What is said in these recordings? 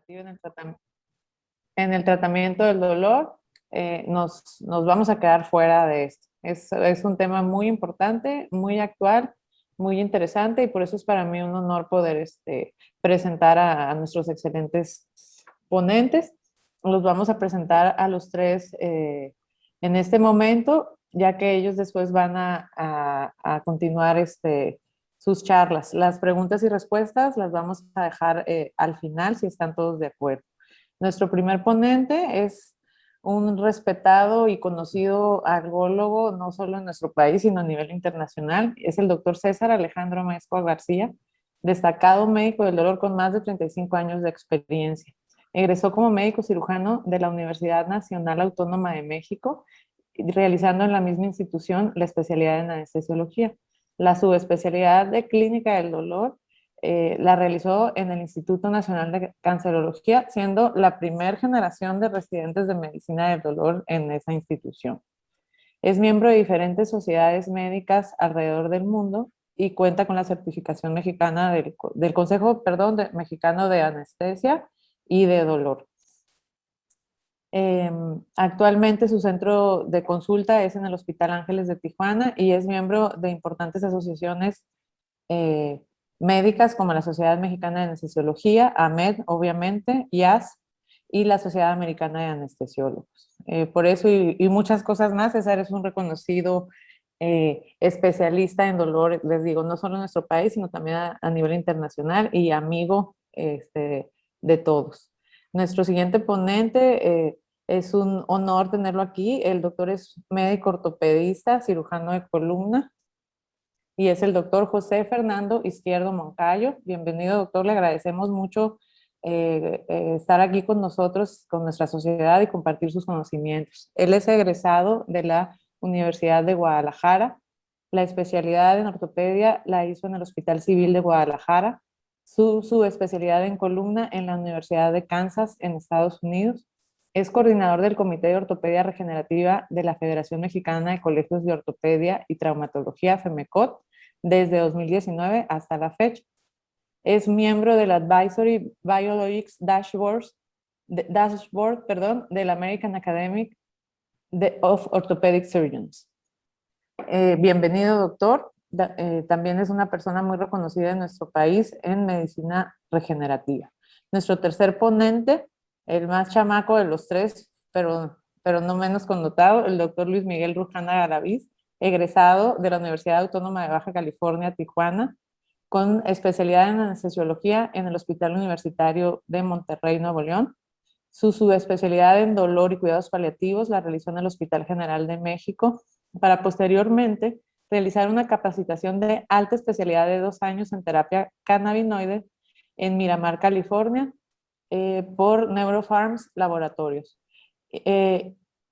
regenerativa en el tratamiento del dolor, nos vamos a quedar fuera de esto. Es un tema muy importante, muy actual, muy interesante, y por eso es para mí un honor poder presentar a nuestros excelentes ponentes. Los vamos a presentar a los tres en este momento, ya que ellos después van a continuar sus charlas. Las preguntas y respuestas las vamos a dejar al final, si están todos de acuerdo. Nuestro primer ponente es un respetado y conocido algólogo, no solo en nuestro país, sino a nivel internacional. Es el doctor César Alejandro Maezcua García, destacado médico del dolor con más de 35 años de experiencia. Egresó como médico cirujano de la Universidad Nacional Autónoma de México, realizando en la misma institución la especialidad en anestesiología. La subespecialidad de clínica del dolor la realizó en el Instituto Nacional de Cancerología, siendo la primera generación de residentes de medicina del dolor en esa institución. Es miembro de diferentes sociedades médicas alrededor del mundo y cuenta con la certificación mexicana del Consejo, Mexicano de Anestesia y de Dolor. Actualmente su centro de consulta es en el Hospital Ángeles de Tijuana y es miembro de importantes asociaciones médicas como la Sociedad Mexicana de Anestesiología, AMED, obviamente, IAS, y la Sociedad Americana de Anestesiólogos. Por eso y muchas cosas más, César es un reconocido especialista en dolor, les digo, no solo en nuestro país, sino también a nivel internacional y amigo de todos. Nuestro siguiente ponente, es un honor tenerlo aquí. El doctor es médico ortopedista, cirujano de columna, y es el doctor José Fernando Izquierdo Moncayo. Bienvenido, doctor, le agradecemos mucho estar aquí con nosotros, con nuestra sociedad, y compartir sus conocimientos. Él es egresado de la Universidad de Guadalajara. La especialidad en ortopedia la hizo en el Hospital Civil de Guadalajara. Su especialidad en columna en la Universidad de Kansas, en Estados Unidos. Es coordinador del Comité de Ortopedia Regenerativa de la Federación Mexicana de Colegios de Ortopedia y Traumatología, FEMECOT, desde 2019 hasta la fecha. Es miembro del Advisory Biologics Dashboard del American Academy of Orthopedic Surgeons. Bienvenido, doctor. También es una persona muy reconocida en nuestro país en medicina regenerativa. Nuestro tercer ponente, el más chamaco de los tres, pero no menos connotado, el doctor Luis Miguel Rujana Garaviz, egresado de la Universidad Autónoma de Baja California, Tijuana, con especialidad en anestesiología en el Hospital Universitario de Monterrey, Nuevo León. Su subespecialidad en dolor y cuidados paliativos la realizó en el Hospital General de México, para posteriormente realizar una capacitación de alta especialidad de 2 años en terapia cannabinoide en Miramar, California, por Neuropharms Laboratorios,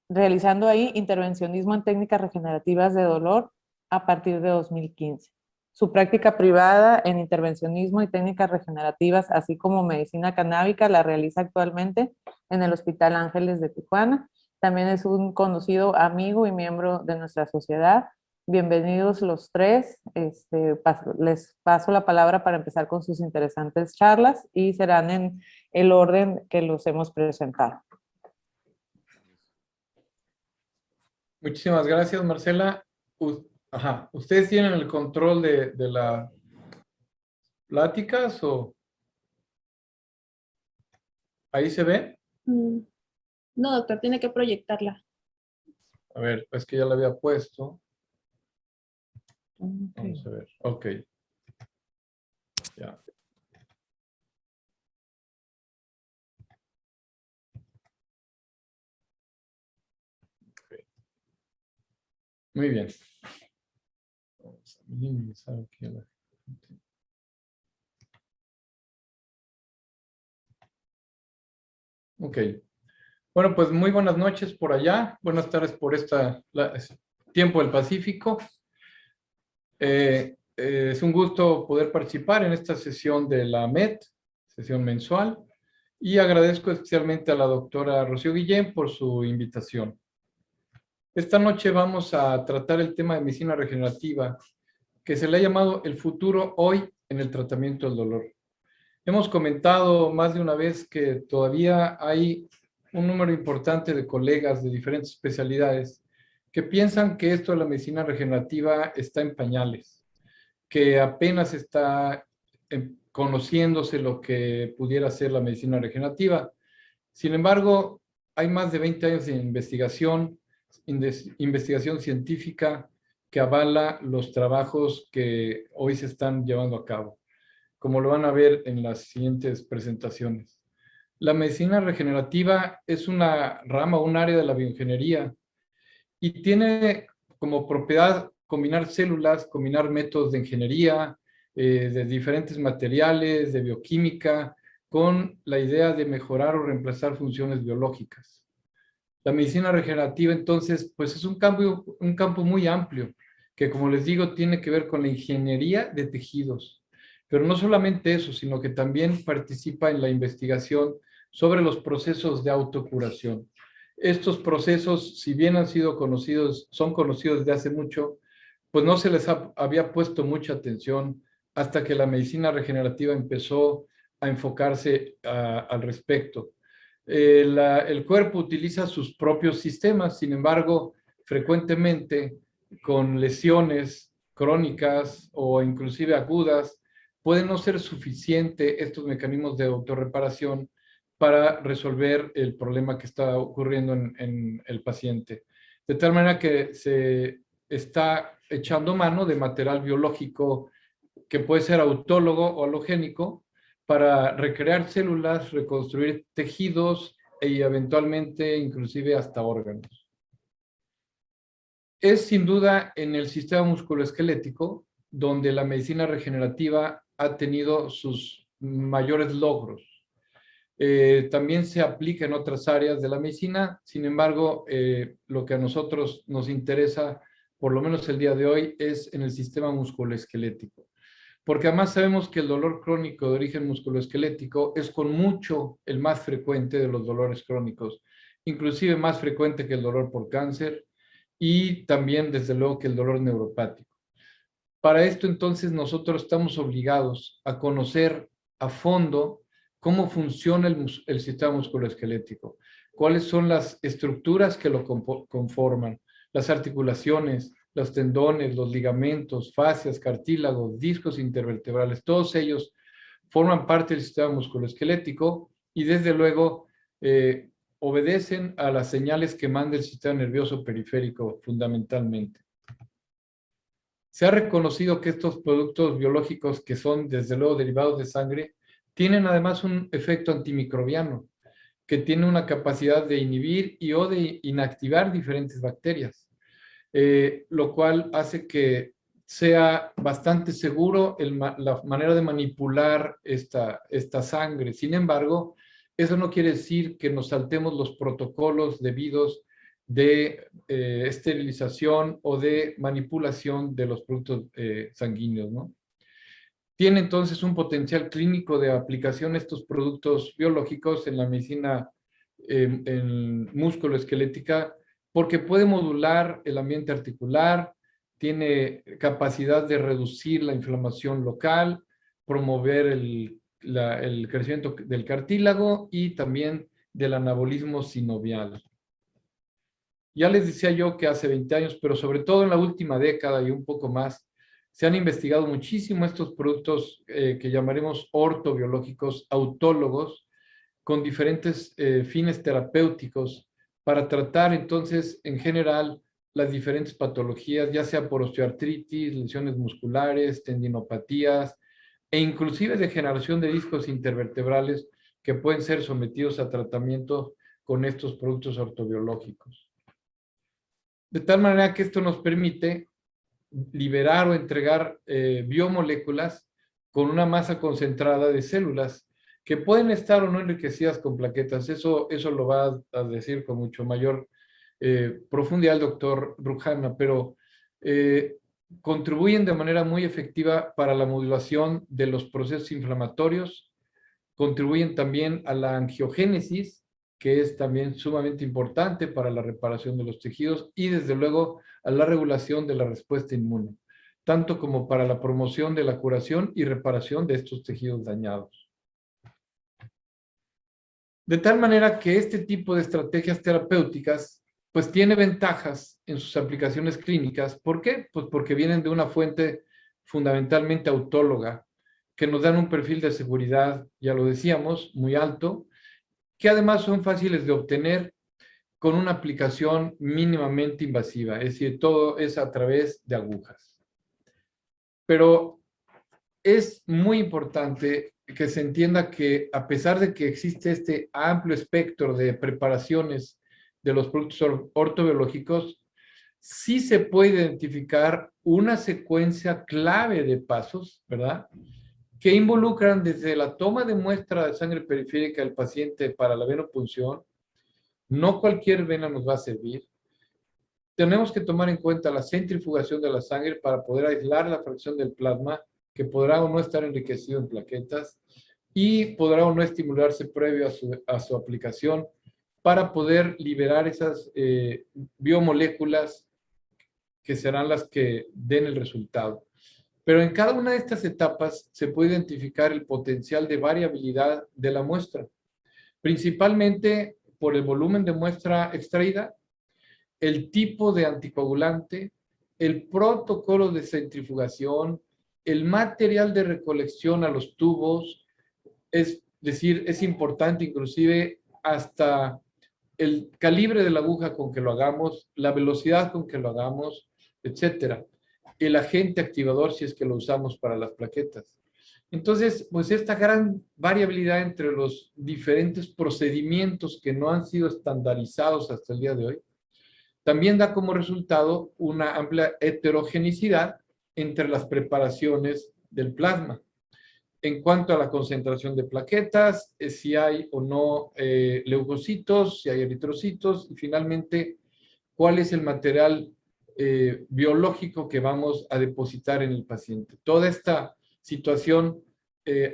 realizando ahí intervencionismo en técnicas regenerativas de dolor a partir de 2015. Su práctica privada en intervencionismo y técnicas regenerativas, así como medicina canábica, la realiza actualmente en el Hospital Ángeles de Tijuana. También es un conocido amigo y miembro de nuestra sociedad. Bienvenidos los tres. Les paso la palabra para empezar con sus interesantes charlas y serán en el orden que los hemos presentado. Muchísimas gracias, Marcela. ¿Ustedes tienen el control de las pláticas o ahí se ve? No, doctor, tiene que proyectarla. A ver, es que ya la había puesto. Okay. Vamos a ver. Ok. Ya. Okay. Muy bien. Vamos a minimizar aquí a la gente. Ok. Bueno, pues muy buenas noches por allá. Buenas tardes por tiempo del Pacífico. Es un gusto poder participar en esta sesión de la AMED, sesión mensual, y agradezco especialmente a la doctora Rocío Guillén por su invitación. Esta noche vamos a tratar el tema de medicina regenerativa, que se le ha llamado el futuro hoy en el tratamiento del dolor. Hemos comentado más de una vez que todavía hay un número importante de colegas de diferentes especialidades que piensan que esto de la medicina regenerativa está en pañales, que apenas está conociéndose lo que pudiera ser la medicina regenerativa. Sin embargo, hay más de 20 años de investigación científica que avala los trabajos que hoy se están llevando a cabo, como lo van a ver en las siguientes presentaciones. La medicina regenerativa es una rama, un área de la bioingeniería y tiene como propiedad combinar células, combinar métodos de ingeniería, de diferentes materiales, de bioquímica, con la idea de mejorar o reemplazar funciones biológicas. La medicina regenerativa, entonces, pues es un campo muy amplio, que como les digo, tiene que ver con la ingeniería de tejidos. Pero no solamente eso, sino que también participa en la investigación sobre los procesos de autocuración. Estos procesos, si bien han sido conocidos, son conocidos desde hace mucho, pues no se les había puesto mucha atención hasta que la medicina regenerativa empezó a enfocarse al respecto. El cuerpo utiliza sus propios sistemas, sin embargo, frecuentemente con lesiones crónicas o inclusive agudas, pueden no ser suficiente estos mecanismos de autorreparación para resolver el problema que está ocurriendo en el paciente. De tal manera que se está echando mano de material biológico que puede ser autólogo o halogénico para recrear células, reconstruir tejidos y eventualmente inclusive hasta órganos. Es sin duda en el sistema musculoesquelético donde la medicina regenerativa ha tenido sus mayores logros. También se aplica en otras áreas de la medicina, sin embargo, lo que a nosotros nos interesa, por lo menos el día de hoy, es en el sistema musculoesquelético. Porque además sabemos que el dolor crónico de origen musculoesquelético es con mucho el más frecuente de los dolores crónicos, inclusive más frecuente que el dolor por cáncer y también, desde luego, que el dolor neuropático. Para esto, entonces, nosotros estamos obligados a conocer a fondo cómo funciona el sistema musculoesquelético, cuáles son las estructuras que lo conforman, las articulaciones, los tendones, los ligamentos, fascias, cartílagos, discos intervertebrales, todos ellos forman parte del sistema musculoesquelético y desde luego obedecen a las señales que manda el sistema nervioso periférico fundamentalmente. Se ha reconocido que estos productos biológicos que son desde luego derivados de sangre tienen además un efecto antimicrobiano que tiene una capacidad de inhibir y o de inactivar diferentes bacterias. Lo cual hace que sea bastante seguro la manera de manipular esta sangre. Sin embargo, eso no quiere decir que nos saltemos los protocolos debidos de esterilización o de manipulación de los productos sanguíneos, ¿no? Tiene entonces un potencial clínico de aplicación estos productos biológicos en la medicina en músculo-esquelética porque puede modular el ambiente articular, tiene capacidad de reducir la inflamación local, promover el crecimiento del cartílago y también del anabolismo sinovial. Ya les decía yo que hace 20 años, pero sobre todo en la última década y un poco más, se han investigado muchísimo estos productos que llamaremos ortobiológicos autólogos con diferentes fines terapéuticos para tratar entonces en general las diferentes patologías, ya sea por osteoartritis, lesiones musculares, tendinopatías e inclusive degeneración de discos intervertebrales que pueden ser sometidos a tratamiento con estos productos ortobiológicos. De tal manera que esto nos permite liberar o entregar biomoléculas con una masa concentrada de células que pueden estar o no enriquecidas con plaquetas. Eso lo va a decir con mucho mayor profundidad el doctor Rujana, pero contribuyen de manera muy efectiva para la modulación de los procesos inflamatorios, contribuyen también a la angiogénesis, que es también sumamente importante para la reparación de los tejidos y desde luego a la regulación de la respuesta inmune, tanto como para la promoción de la curación y reparación de estos tejidos dañados. De tal manera que este tipo de estrategias terapéuticas pues tiene ventajas en sus aplicaciones clínicas. ¿Por qué? Pues porque vienen de una fuente fundamentalmente autóloga, que nos dan un perfil de seguridad, ya lo decíamos, muy alto, que además son fáciles de obtener con una aplicación mínimamente invasiva, es decir, todo es a través de agujas. Pero es muy importante que se entienda que a pesar de que existe este amplio espectro de preparaciones de los productos ortobiológicos, sí se puede identificar una secuencia clave de pasos, ¿verdad?, que involucran desde la toma de muestra de sangre periférica del paciente para la venopunción. No cualquier vena nos va a servir. Tenemos que tomar en cuenta la centrifugación de la sangre para poder aislar la fracción del plasma, que podrá o no estar enriquecido en plaquetas, y podrá o no estimularse previo a su aplicación para poder liberar esas biomoléculas que serán las que den el resultado. Pero en cada una de estas etapas se puede identificar el potencial de variabilidad de la muestra, principalmente por el volumen de muestra extraída, el tipo de anticoagulante, el protocolo de centrifugación, el material de recolección a los tubos, es decir, es importante inclusive hasta el calibre de la aguja con que lo hagamos, la velocidad con que lo hagamos, etcétera. El agente activador si es que lo usamos para las plaquetas. Entonces, pues esta gran variabilidad entre los diferentes procedimientos que no han sido estandarizados hasta el día de hoy, también da como resultado una amplia heterogeneidad entre las preparaciones del plasma. En cuanto a la concentración de plaquetas, si hay o no leucocitos, si hay eritrocitos, y finalmente, cuál es el material biológico que vamos a depositar en el paciente. Toda esta situación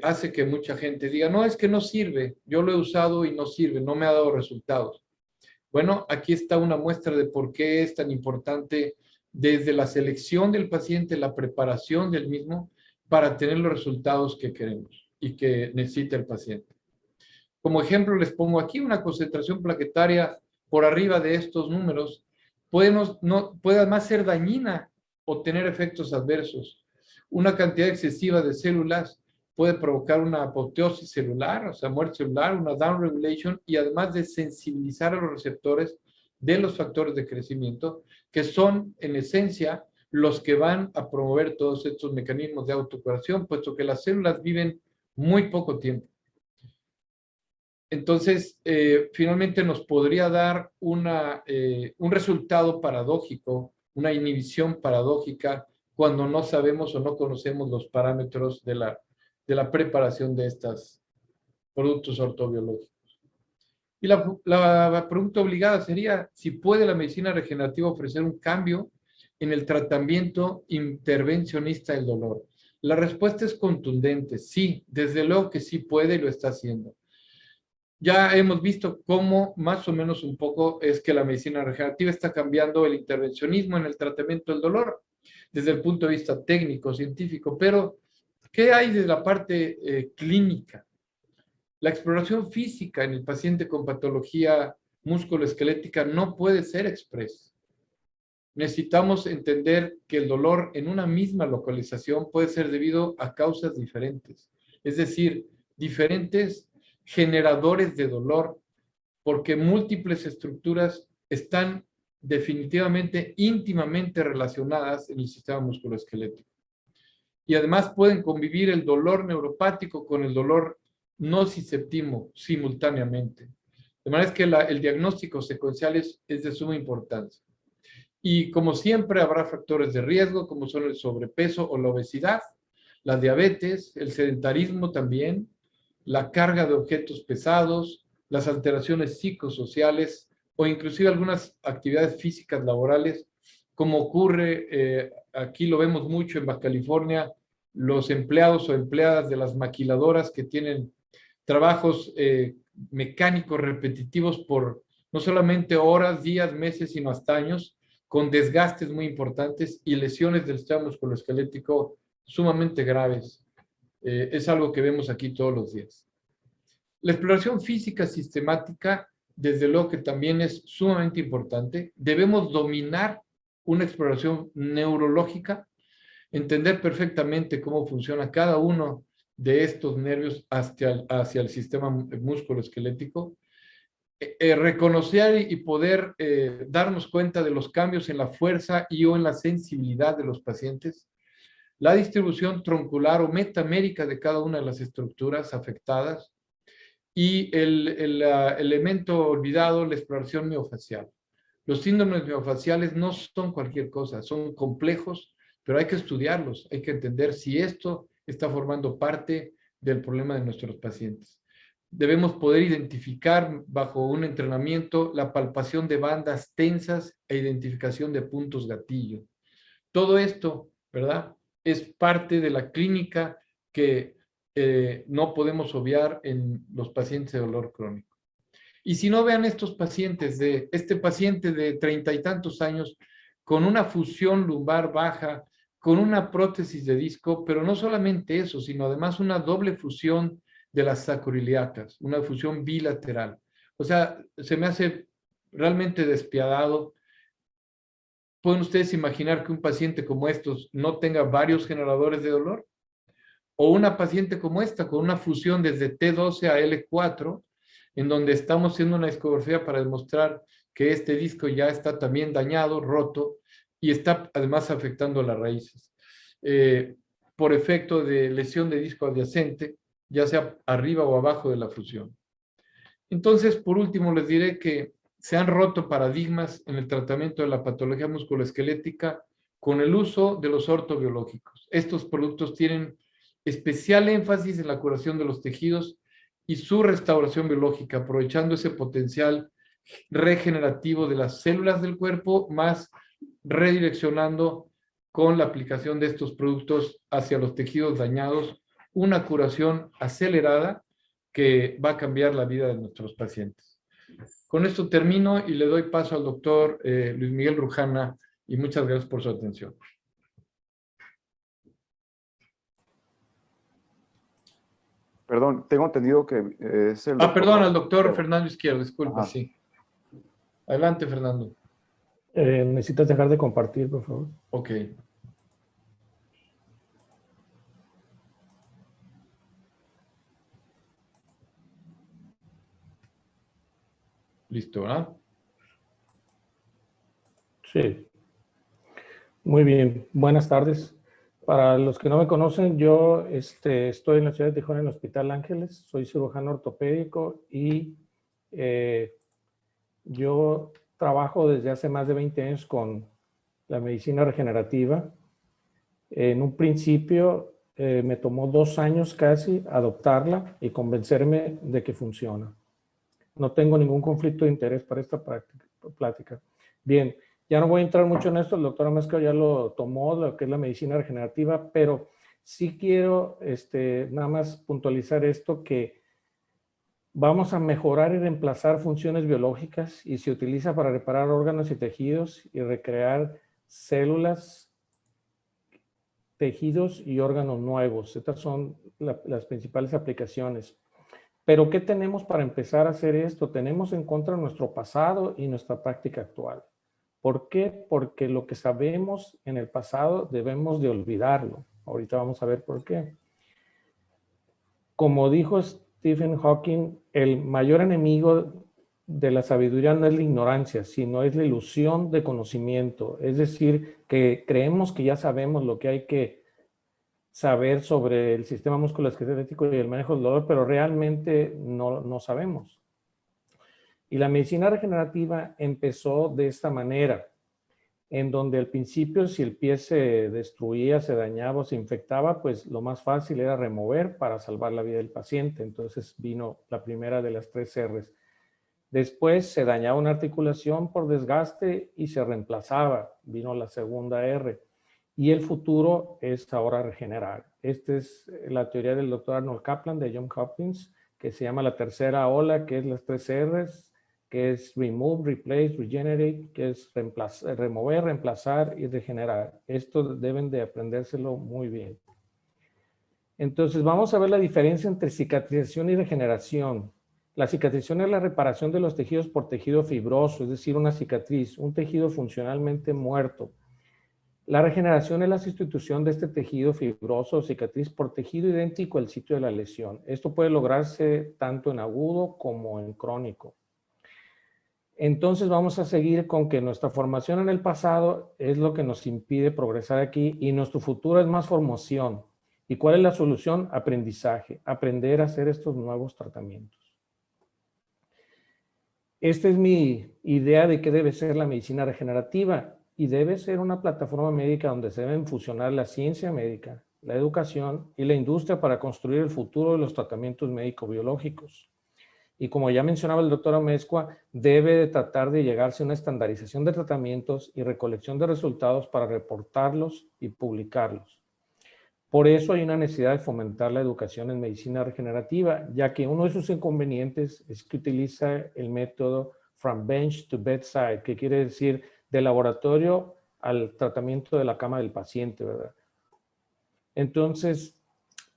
hace que mucha gente diga, no, es que no sirve, yo lo he usado y no sirve, no me ha dado resultados. Bueno, aquí está una muestra de por qué es tan importante desde la selección del paciente, la preparación del mismo, para tener los resultados que queremos y que necesita el paciente. Como ejemplo, les pongo aquí una concentración plaquetaria por arriba de estos números. Puede además ser dañina o tener efectos adversos. Una cantidad excesiva de células puede provocar una apoteosis celular, o sea, muerte celular, una downregulation, y además de sensibilizar a los receptores de los factores de crecimiento, que son, en esencia, los que van a promover todos estos mecanismos de autocuración, puesto que las células viven muy poco tiempo. Entonces, finalmente nos podría dar un resultado paradójico, una inhibición paradójica, cuando no sabemos o no conocemos los parámetros de la preparación de estos productos ortobiológicos. Y la pregunta obligada sería si puede la medicina regenerativa ofrecer un cambio en el tratamiento intervencionista del dolor. La respuesta es contundente, sí, desde luego que sí puede y lo está haciendo. Ya hemos visto cómo más o menos un poco es que la medicina regenerativa está cambiando el intervencionismo en el tratamiento del dolor desde el punto de vista técnico, científico, pero ¿qué hay de la parte clínica? La exploración física en el paciente con patología musculoesquelética no puede ser expresa. Necesitamos entender que el dolor en una misma localización puede ser debido a causas diferentes, es decir, diferentes generadores de dolor, porque múltiples estructuras están definitivamente íntimamente relacionadas en el sistema musculoesquelético. Y además pueden convivir el dolor neuropático con el dolor nociceptivo simultáneamente. De manera que el diagnóstico secuencial es de suma importancia. Y como siempre habrá factores de riesgo, como son el sobrepeso o la obesidad, la diabetes, el sedentarismo también, la carga de objetos pesados, las alteraciones psicosociales o inclusive algunas actividades físicas laborales, como ocurre, aquí lo vemos mucho en Baja California, los empleados o empleadas de las maquiladoras que tienen trabajos mecánicos repetitivos por no solamente horas, días, meses, sino hasta años, con desgastes muy importantes y lesiones del sistema musculoesquelético sumamente graves. Es algo que vemos aquí todos los días. La exploración física sistemática, desde luego que también es sumamente importante. Debemos dominar una exploración neurológica, entender perfectamente cómo funciona cada uno de estos nervios hacia el sistema musculoesquelético, reconocer y poder darnos cuenta de los cambios en la fuerza y o en la sensibilidad de los pacientes, la distribución troncular o metamérica de cada una de las estructuras afectadas y el elemento olvidado, la exploración miofacial. Los síndromes miofaciales no son cualquier cosa, son complejos, pero hay que estudiarlos, hay que entender si esto está formando parte del problema de nuestros pacientes. Debemos poder identificar bajo un entrenamiento la palpación de bandas tensas e identificación de puntos gatillo. Todo esto, ¿verdad?, es parte de la clínica que no podemos obviar en los pacientes de dolor crónico. Y si no, vean estos pacientes, este paciente de 30 y tantos años con una fusión lumbar baja, con una prótesis de disco, pero no solamente eso, sino además una doble fusión de las sacroiliacas, una fusión bilateral. O sea, se me hace realmente despiadado. ¿Pueden ustedes imaginar que un paciente como estos no tenga varios generadores de dolor? O una paciente como esta, con una fusión desde T12 a L4, en donde estamos haciendo una discografía para demostrar que este disco ya está también dañado, roto, y está además afectando las raíces. Por efecto de lesión de disco adyacente, ya sea arriba o abajo de la fusión. Entonces, por último, les diré que se han roto paradigmas en el tratamiento de la patología musculoesquelética con el uso de los ortobiológicos. Estos productos tienen especial énfasis en la curación de los tejidos y su restauración biológica, aprovechando ese potencial regenerativo de las células del cuerpo, más redireccionando con la aplicación de estos productos hacia los tejidos dañados, una curación acelerada que va a cambiar la vida de nuestros pacientes. Con esto termino y le doy paso al doctor Luis Miguel Rujana y muchas gracias por su atención. Perdón, tengo entendido que es el doctor... Perdón, al doctor Fernando Izquierdo, disculpa, Ajá. sí. Adelante, Fernando. Necesitas dejar de compartir, por favor. Ok. Listo, ¿verdad? Sí. Muy bien. Buenas tardes. Para los que no me conocen, yo estoy en la ciudad de Tijuana, en el Hospital Ángeles. Soy cirujano ortopédico y yo trabajo desde hace más de 20 años con la medicina regenerativa. En un principio me tomó 2 años casi adoptarla y convencerme de que funciona. No tengo ningún conflicto de interés para esta plática. Bien, ya no voy a entrar mucho en esto, el doctor Amezquita ya lo tomó, lo que es la medicina regenerativa, pero sí quiero nada más puntualizar esto, que vamos a mejorar y reemplazar funciones biológicas y se utiliza para reparar órganos y tejidos y recrear células, tejidos y órganos nuevos. Estas son las principales aplicaciones. Pero ¿qué tenemos para empezar a hacer esto? Tenemos en contra nuestro pasado y nuestra práctica actual. ¿Por qué? Porque lo que sabemos en el pasado debemos de olvidarlo. Ahorita vamos a ver por qué. Como dijo Stephen Hawking, el mayor enemigo de la sabiduría no es la ignorancia, sino es la ilusión de conocimiento. Es decir, que creemos que ya sabemos lo que hay que saber sobre el sistema musculoesquelético y el manejo del dolor, pero realmente no sabemos. Y la medicina regenerativa empezó de esta manera, en donde al principio si el pie se destruía, se dañaba o se infectaba, pues lo más fácil era remover para salvar la vida del paciente. Entonces vino la primera de las 3 R's. Después se dañaba una articulación por desgaste y se reemplazaba. Vino la segunda R. Y el futuro es ahora regenerar. Esta es la teoría del doctor Arnold Kaplan de Johns Hopkins, que se llama la tercera ola, que es las 3 R's, que es remove, replace, regenerate, que es remover, reemplazar y regenerar. Esto deben de aprendérselo muy bien. Entonces vamos a ver la diferencia entre cicatrización y regeneración. La cicatrización es la reparación de los tejidos por tejido fibroso, es decir, una cicatriz, un tejido funcionalmente muerto. La regeneración es la sustitución de este tejido fibroso o cicatriz por tejido idéntico al sitio de la lesión. Esto puede lograrse tanto en agudo como en crónico. Entonces vamos a seguir con que nuestra formación en el pasado es lo que nos impide progresar aquí y nuestro futuro es más formación. ¿Y cuál es la solución? Aprendizaje, aprender a hacer estos nuevos tratamientos. Esta es mi idea de qué debe ser la medicina regenerativa y debe ser una plataforma médica donde se deben fusionar la ciencia médica, la educación y la industria para construir el futuro de los tratamientos médico-biológicos. Y como ya mencionaba el doctor Amezcua, debe de tratar de llegarse a una estandarización de tratamientos y recolección de resultados para reportarlos y publicarlos. Por eso hay una necesidad de fomentar la educación en medicina regenerativa, ya que uno de sus inconvenientes es que utiliza el método from bench to bedside, que quiere decir de laboratorio al tratamiento de la cama del paciente, ¿verdad? Entonces,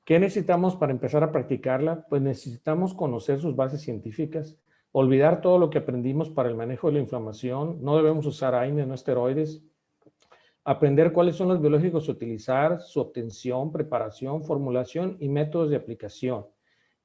¿qué necesitamos para empezar a practicarla? Pues necesitamos conocer sus bases científicas, olvidar todo lo que aprendimos para el manejo de la inflamación, no debemos usar AINES, no esteroides, aprender cuáles son los biológicos a utilizar, su obtención, preparación, formulación y métodos de aplicación.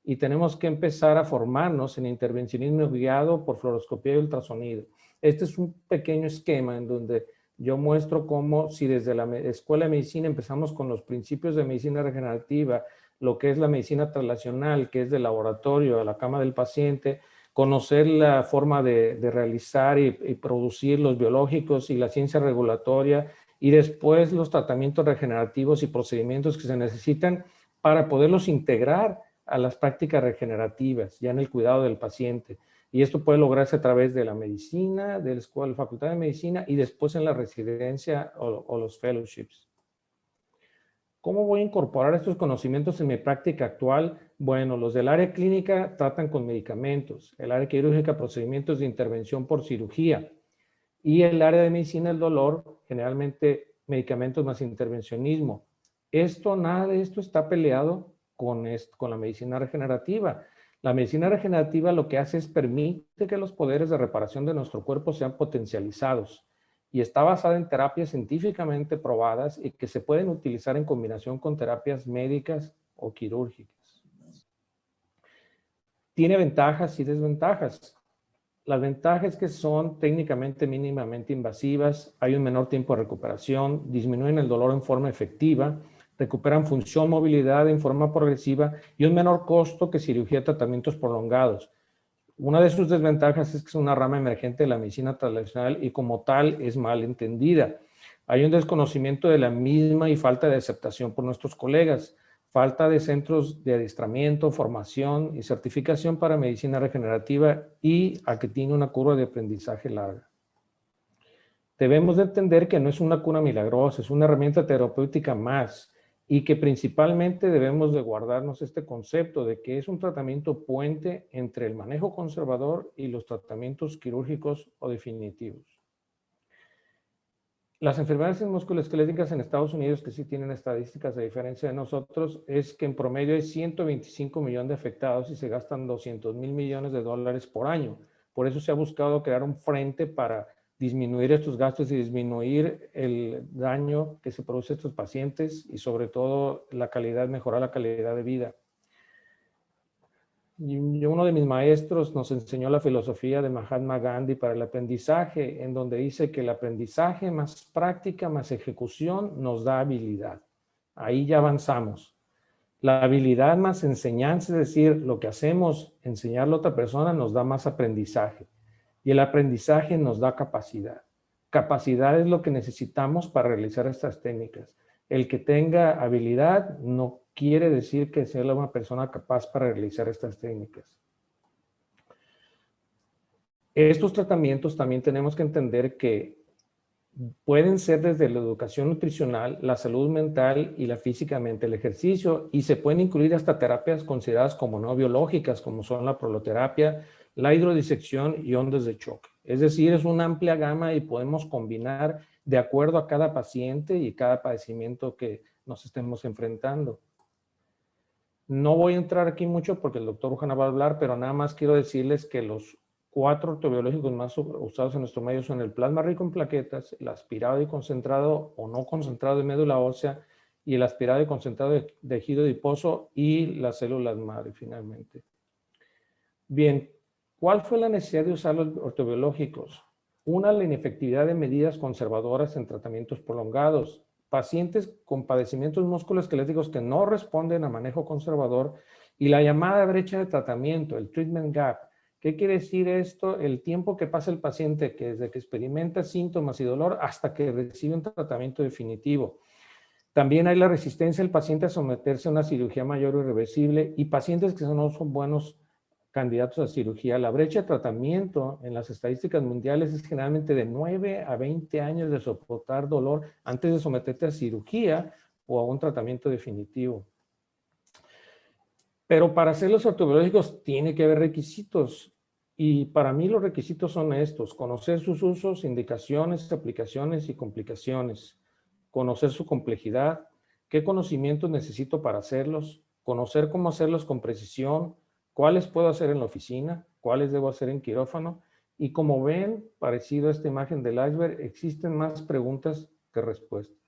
Y tenemos que empezar a formarnos en intervencionismo guiado por fluoroscopía y ultrasonido. Este es un pequeño esquema en donde yo muestro cómo si desde la Escuela de Medicina empezamos con los principios de medicina regenerativa, lo que es la medicina translacional, que es del laboratorio a la cama del paciente, conocer la forma de realizar y producir los biológicos y la ciencia regulatoria, y después los tratamientos regenerativos y procedimientos que se necesitan para poderlos integrar a las prácticas regenerativas, ya en el cuidado del paciente. Y esto puede lograrse a través de la medicina, de la escuela, facultad de medicina y después en la residencia o los fellowships. ¿Cómo voy a incorporar estos conocimientos en mi práctica actual? Bueno, los del área clínica tratan con medicamentos, el área quirúrgica procedimientos de intervención por cirugía y el área de medicina del dolor, generalmente medicamentos más intervencionismo. Nada de esto está peleado con la medicina regenerativa. La medicina regenerativa lo que hace es permite que los poderes de reparación de nuestro cuerpo sean potencializados y está basada en terapias científicamente probadas y que se pueden utilizar en combinación con terapias médicas o quirúrgicas. Tiene ventajas y desventajas. Las ventajas es que son técnicamente mínimamente invasivas, hay un menor tiempo de recuperación, disminuyen el dolor en forma efectiva, recuperan función, movilidad en forma progresiva y un menor costo que cirugía de tratamientos prolongados. Una de sus desventajas es que es una rama emergente de la medicina tradicional y como tal es mal entendida. Hay un desconocimiento de la misma y falta de aceptación por nuestros colegas. Falta de centros de adiestramiento, formación y certificación para medicina regenerativa y a que tiene una curva de aprendizaje larga. Debemos de entender que no es una cura milagrosa, es una herramienta terapéutica más y que principalmente debemos de guardarnos este concepto de que es un tratamiento puente entre el manejo conservador y los tratamientos quirúrgicos o definitivos. Las enfermedades musculoesqueléticas en Estados Unidos, que sí tienen estadísticas a diferencia de nosotros, es que en promedio hay 125 millones de afectados y se gastan 200,000 millones de dólares por año. Por eso se ha buscado crear un frente para disminuir estos gastos y disminuir el daño que se produce a estos pacientes y sobre todo mejorar la calidad de vida. Uno de mis maestros nos enseñó la filosofía de Mahatma Gandhi para el aprendizaje, en donde dice que el aprendizaje más práctica más ejecución nos da habilidad. Ahí ya avanzamos. La habilidad más enseñanza, es decir, lo que hacemos, enseñarle a otra persona, nos da más aprendizaje. Y el aprendizaje nos da capacidad. Capacidad es lo que necesitamos para realizar estas técnicas. El que tenga habilidad no quiere decir que sea una persona capaz para realizar estas técnicas. Estos tratamientos también tenemos que entender que pueden ser desde la educación nutricional, la salud mental y la físicamente, el ejercicio, y se pueden incluir hasta terapias consideradas como no biológicas, como son la proloterapia, la hidrodisección y ondas de choque. Es decir, es una amplia gama y podemos combinar de acuerdo a cada paciente y cada padecimiento que nos estemos enfrentando. No voy a entrar aquí mucho porque el doctor Ujana va a hablar, pero nada más quiero decirles que los 4 ortobiológicos más usados en nuestro medio son el plasma rico en plaquetas, el aspirado y concentrado o no concentrado de médula ósea y el aspirado y concentrado de tejido adiposo y las células madre finalmente. Bien, ¿cuál fue la necesidad de usar los ortobiológicos? Una, la inefectividad de medidas conservadoras en tratamientos prolongados. Pacientes con padecimientos musculoesqueléticos que no responden a manejo conservador y la llamada brecha de tratamiento, el treatment gap. ¿Qué quiere decir esto? El tiempo que pasa el paciente que desde que experimenta síntomas y dolor hasta que recibe un tratamiento definitivo. También hay la resistencia del paciente a someterse a una cirugía mayor o irreversible y pacientes que no son buenos candidatos a cirugía. La brecha de tratamiento en las estadísticas mundiales es generalmente de 9 a 20 años de soportar dolor antes de someterte a cirugía o a un tratamiento definitivo. Pero para hacer los ortobiológicos tiene que haber requisitos. Y para mí los requisitos son estos: conocer sus usos, indicaciones, aplicaciones y complicaciones. Conocer su complejidad, qué conocimientos necesito para hacerlos, conocer cómo hacerlos con precisión, cuáles puedo hacer en la oficina, cuáles debo hacer en quirófano. Y como ven, parecido a esta imagen del iceberg, existen más preguntas que respuestas.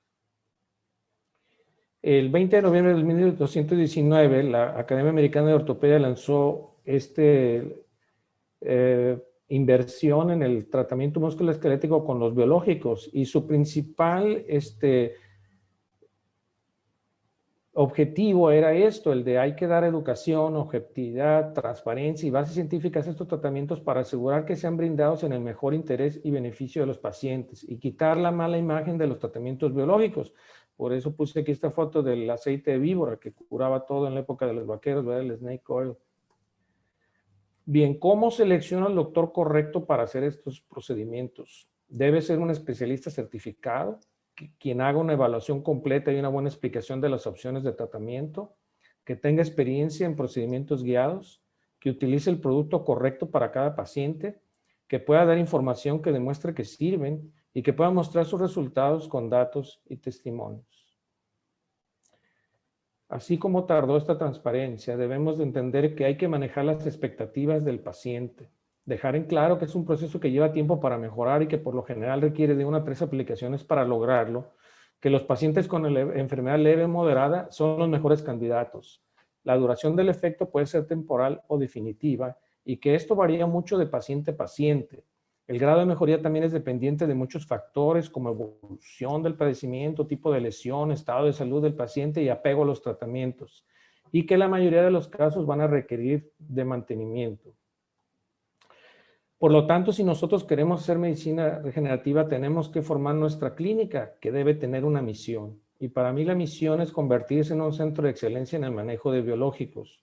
El 20 de noviembre de 1219, la Academia Americana de Ortopedia lanzó inversión en el tratamiento musculoesquelético con los biológicos, y su principal objetivo era esto, el de hay que dar educación, objetividad, transparencia y bases científicas a estos tratamientos para asegurar que sean brindados en el mejor interés y beneficio de los pacientes y quitar la mala imagen de los tratamientos biológicos. Por eso puse aquí esta foto del aceite de víbora que curaba todo en la época de los vaqueros, ¿verdad? El snake oil. Bien, ¿cómo selecciona el doctor correcto para hacer estos procedimientos? Debe ser un especialista certificado, quien haga una evaluación completa y una buena explicación de las opciones de tratamiento, que tenga experiencia en procedimientos guiados, que utilice el producto correcto para cada paciente, que pueda dar información que demuestre que sirven y que pueda mostrar sus resultados con datos y testimonios. Así como tardó esta transparencia, debemos de entender que hay que manejar las expectativas del paciente, dejar en claro que es un proceso que lleva tiempo para mejorar y que por lo general requiere de 1 a 3 aplicaciones para lograrlo, que los pacientes con enfermedad leve o moderada son los mejores candidatos. La duración del efecto puede ser temporal o definitiva y que esto varía mucho de paciente a paciente. El grado de mejoría también es dependiente de muchos factores como evolución del padecimiento, tipo de lesión, estado de salud del paciente y apego a los tratamientos, y que la mayoría de los casos van a requerir de mantenimiento. Por lo tanto, si nosotros queremos hacer medicina regenerativa, tenemos que formar nuestra clínica, que debe tener una misión. Y para mí la misión es convertirse en un centro de excelencia en el manejo de biológicos,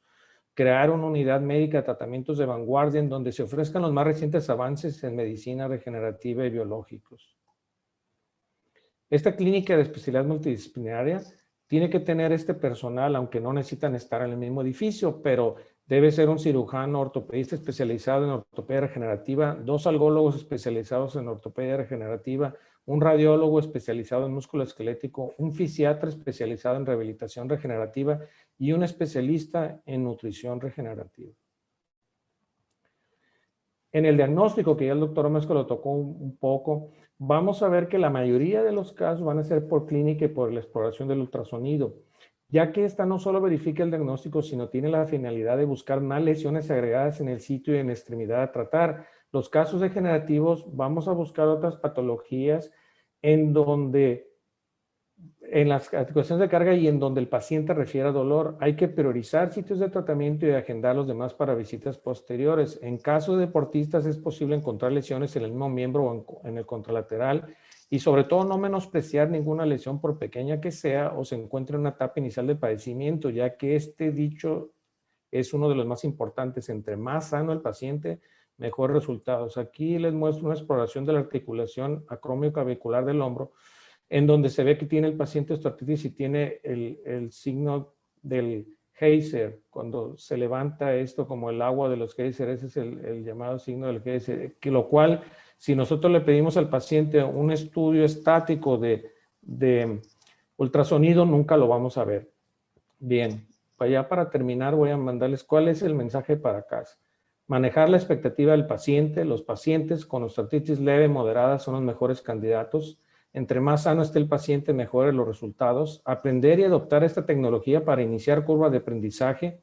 crear una unidad médica de tratamientos de vanguardia en donde se ofrezcan los más recientes avances en medicina regenerativa y biológicos. Esta clínica de especialidad multidisciplinaria tiene que tener este personal, aunque no necesitan estar en el mismo edificio, pero debe ser un cirujano ortopedista especializado en ortopedia regenerativa, 2 algólogos especializados en ortopedia regenerativa, un radiólogo especializado en músculo esquelético, un fisiatra especializado en rehabilitación regenerativa y un especialista en nutrición regenerativa. En el diagnóstico, que ya el doctor Omesco lo tocó un poco, vamos a ver que la mayoría de los casos van a ser por clínica y por la exploración del ultrasonido, ya que esta no solo verifica el diagnóstico, sino tiene la finalidad de buscar más lesiones agregadas en el sitio y en la extremidad a tratar. Los casos degenerativos, vamos a buscar otras patologías en donde, en las articulaciones de carga y en donde el paciente refiere a dolor. Hay que priorizar sitios de tratamiento y agendar los demás para visitas posteriores. En caso de deportistas es posible encontrar lesiones en el mismo miembro o en el contralateral, y sobre todo no menospreciar ninguna lesión por pequeña que sea o se encuentre en una etapa inicial de padecimiento, ya que este dicho es uno de los más importantes. Entre más sano el paciente, mejores resultados. Aquí les muestro una exploración de la articulación acromioclavicular del hombro, en donde se ve que tiene el paciente osteoartritis y tiene el signo del geyser. Cuando se levanta esto como el agua de los geysers, ese es el llamado signo del geyser, que lo cual, si nosotros le pedimos al paciente un estudio estático de ultrasonido, nunca lo vamos a ver. Bien, Ya para terminar voy a mandarles cuál es el mensaje para casa. Manejar la expectativa del paciente. Los pacientes con osteoartritis leve moderada son los mejores candidatos. Entre más sano esté el paciente, mejores los resultados. Aprender y adoptar esta tecnología para iniciar curvas de aprendizaje.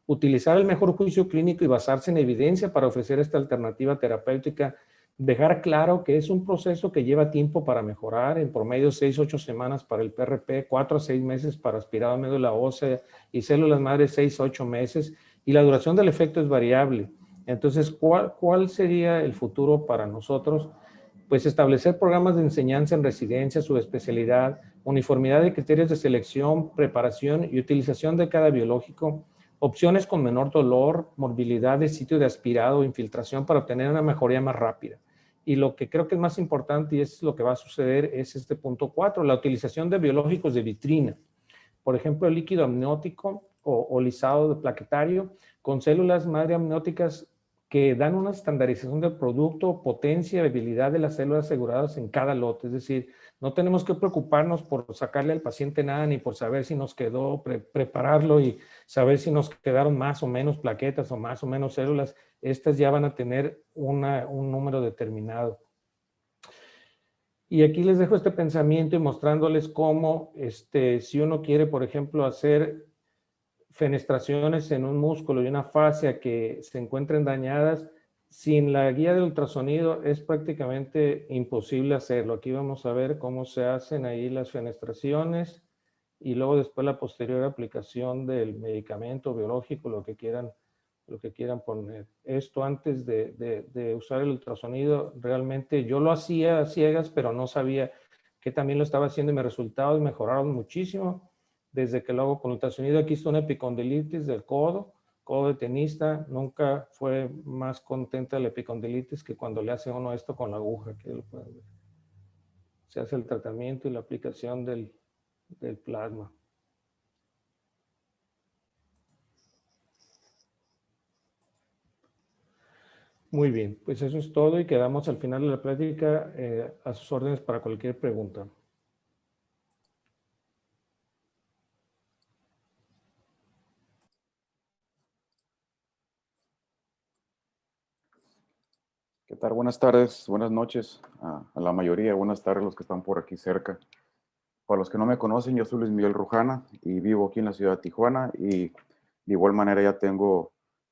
Utilizar el mejor juicio clínico y basarse en evidencia para ofrecer esta alternativa terapéutica. Dejar claro que es un proceso que lleva tiempo para mejorar, en promedio 6-8 semanas para el PRP, 4 a 6 meses para aspirado a médula ósea y células madre 6-8 meses, y la duración del efecto es variable. Entonces, ¿cuál sería el futuro para nosotros? Pues establecer programas de enseñanza en residencia, subespecialidad, uniformidad de criterios de selección, preparación y utilización de cada biológico, opciones con menor dolor, morbilidad de sitio de aspirado o infiltración para obtener una mejoría más rápida. Y lo que creo que es más importante y es lo que va a suceder es este punto 4, la utilización de biológicos de vitrina. Por ejemplo, el líquido amniótico o lisado de plaquetario con células madre amnióticas que dan una estandarización del producto, potencia y habilidad de las células aseguradas en cada lote. Es decir, no tenemos que preocuparnos por sacarle al paciente nada, ni por saber si nos quedó, prepararlo y saber si nos quedaron más o menos plaquetas o más o menos células. Estas ya van a tener un número determinado. Y aquí les dejo este pensamiento y mostrándoles cómo, si uno quiere, por ejemplo, hacer fenestraciones en un músculo y una fascia que se encuentren dañadas, sin la guía de ultrasonido es prácticamente imposible hacerlo. Aquí vamos a ver cómo se hacen ahí las fenestraciones y luego después la posterior aplicación del medicamento biológico, lo que quieran poner. Esto antes de usar el ultrasonido, realmente yo lo hacía a ciegas, pero no sabía que también lo estaba haciendo y mis resultados mejoraron muchísimo. Desde que lo hago con ultrasonido, aquí está una epicondilitis del codo de tenista. Nunca fue más contenta la epicondilitis que cuando le hace uno esto con la aguja, que lo pueden ver. Se hace el tratamiento y la aplicación del plasma. Muy bien, pues eso es todo y quedamos al final de la plática a sus órdenes para cualquier pregunta. ¿Qué tal? Buenas tardes, buenas noches a la mayoría, buenas tardes a los que están por aquí cerca. Para los que no me conocen, yo soy Luis Miguel Rujana y vivo aquí en la ciudad de Tijuana y de igual manera ya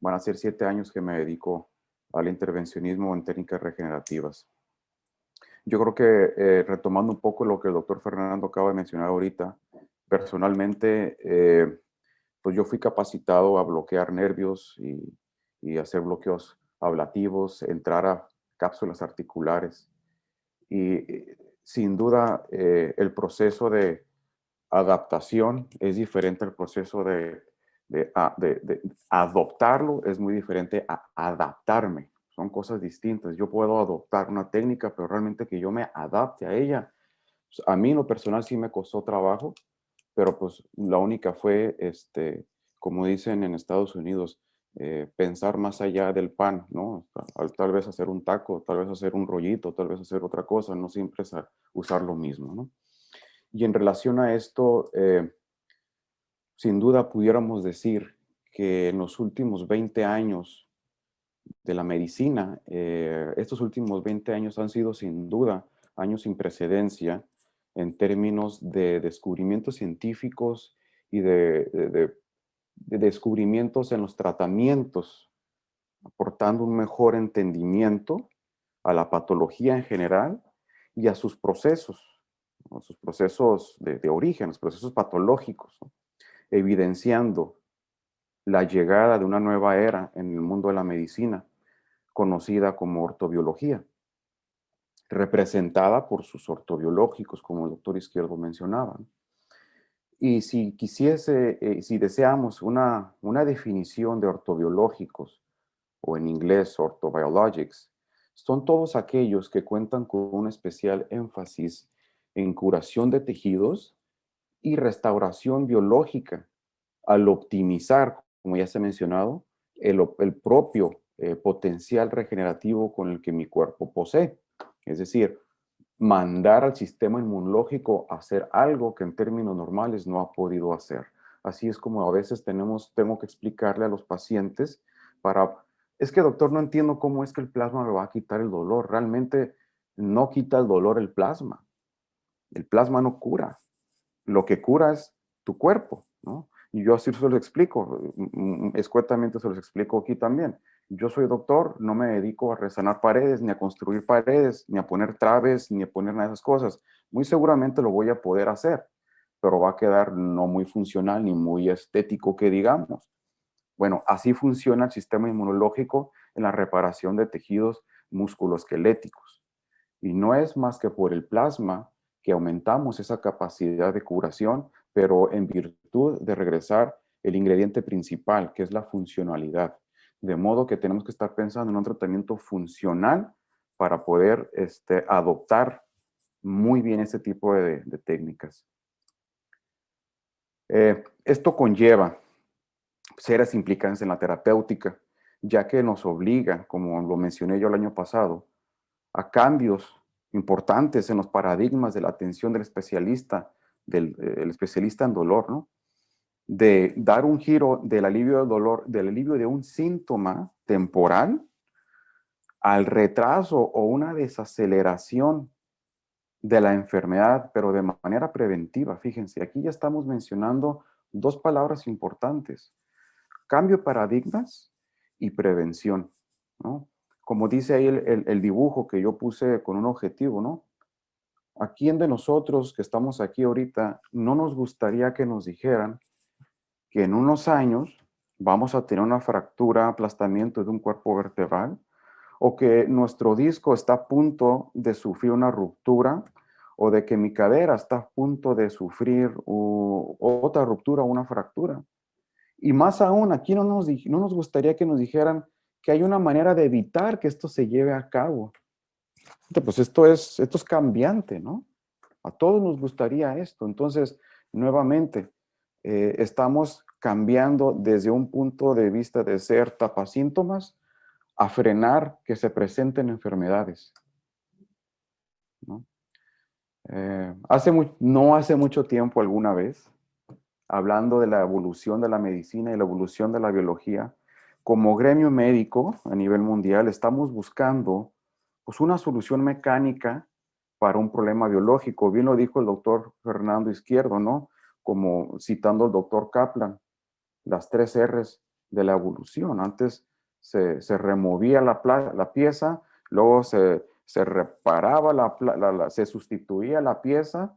van a ser 7 años que me dedico al intervencionismo en técnicas regenerativas. Yo creo que retomando un poco lo que el doctor Fernando acaba de mencionar ahorita, personalmente, pues yo fui capacitado a bloquear nervios y hacer bloqueos ablativos, entrar a cápsulas articulares. Y sin duda, el proceso de adaptación es diferente al proceso de adoptarlo, es muy diferente a adaptarme. Son cosas distintas. Yo puedo adoptar una técnica, pero realmente que yo me adapte a ella. Pues, a mí en lo personal sí me costó trabajo, pero pues la única fue, como dicen en Estados Unidos, pensar más allá del pan, ¿no? Tal vez hacer un taco, tal vez hacer un rollito, tal vez hacer otra cosa, no siempre es usar lo mismo, ¿no? Y en relación a esto, sin duda pudiéramos decir que en los últimos 20 años de la medicina, estos últimos 20 años han sido sin duda años sin precedencia en términos de descubrimientos científicos y de descubrimientos en los tratamientos, aportando un mejor entendimiento a la patología en general y a sus procesos, ¿no? Sus procesos de origen, los procesos patológicos, ¿no? Evidenciando la llegada de una nueva era en el mundo de la medicina, conocida como ortobiología, representada por sus ortobiológicos, como el doctor Izquierdo mencionaba. Y si si deseamos una definición de ortobiológicos, o en inglés orthobiologics, son todos aquellos que cuentan con un especial énfasis en curación de tejidos y restauración biológica, al optimizar, como ya se ha mencionado, el propio potencial regenerativo con el que mi cuerpo posee. Es decir, mandar al sistema inmunológico a hacer algo que en términos normales no ha podido hacer. Así es como a veces tengo que explicarle a los pacientes es que doctor, no entiendo cómo es que el plasma me va a quitar el dolor. Realmente no quita el dolor el plasma. El plasma no cura. Lo que cura es tu cuerpo, ¿no? Y yo así se lo explico, escuetamente se los explico aquí también. Yo soy doctor, no me dedico a resanar paredes, ni a construir paredes, ni a poner traves, ni a poner nada de esas cosas. Muy seguramente lo voy a poder hacer, pero va a quedar no muy funcional ni muy estético que digamos. Bueno, así funciona el sistema inmunológico en la reparación de tejidos musculoesqueléticos. Y no es más que por el plasma que aumentamos esa capacidad de curación, pero en virtud de regresar el ingrediente principal, que es la funcionalidad. De modo que tenemos que estar pensando en un tratamiento funcional para poder adoptar muy bien este tipo de técnicas. Esto conlleva serias implicancias en la terapéutica, ya que nos obliga, como lo mencioné yo el año pasado, a cambios importantes en los paradigmas de la atención del especialista, el especialista en dolor, ¿no? De dar un giro del alivio del dolor, del alivio de un síntoma temporal al retraso o una desaceleración de la enfermedad, pero de manera preventiva. Fíjense, aquí ya estamos mencionando dos palabras importantes: cambio de paradigmas y prevención, ¿no? Como dice ahí el dibujo que yo puse con un objetivo, ¿no? ¿A quién de nosotros que estamos aquí ahorita no nos gustaría que nos dijeran que en unos años vamos a tener una fractura, aplastamiento de un cuerpo vertebral, o que nuestro disco está a punto de sufrir una ruptura, o de que mi cadera está a punto de sufrir otra ruptura o una fractura? Y más aún, aquí no nos gustaría que nos dijeran que hay una manera de evitar que esto se lleve a cabo. Pues esto es cambiante, ¿no? A todos nos gustaría esto. Entonces, nuevamente, estamos cambiando desde un punto de vista de ser tapasíntomas a frenar que se presenten enfermedades, ¿no? No hace mucho tiempo, alguna vez, hablando de la evolución de la medicina y la evolución de la biología, como gremio médico a nivel mundial estamos buscando pues una solución mecánica para un problema biológico. Bien lo dijo el doctor Fernando Izquierdo, ¿no? Como citando al doctor Kaplan, las 3 R's de la evolución. Antes se removía la pieza, luego se reparaba, se sustituía la pieza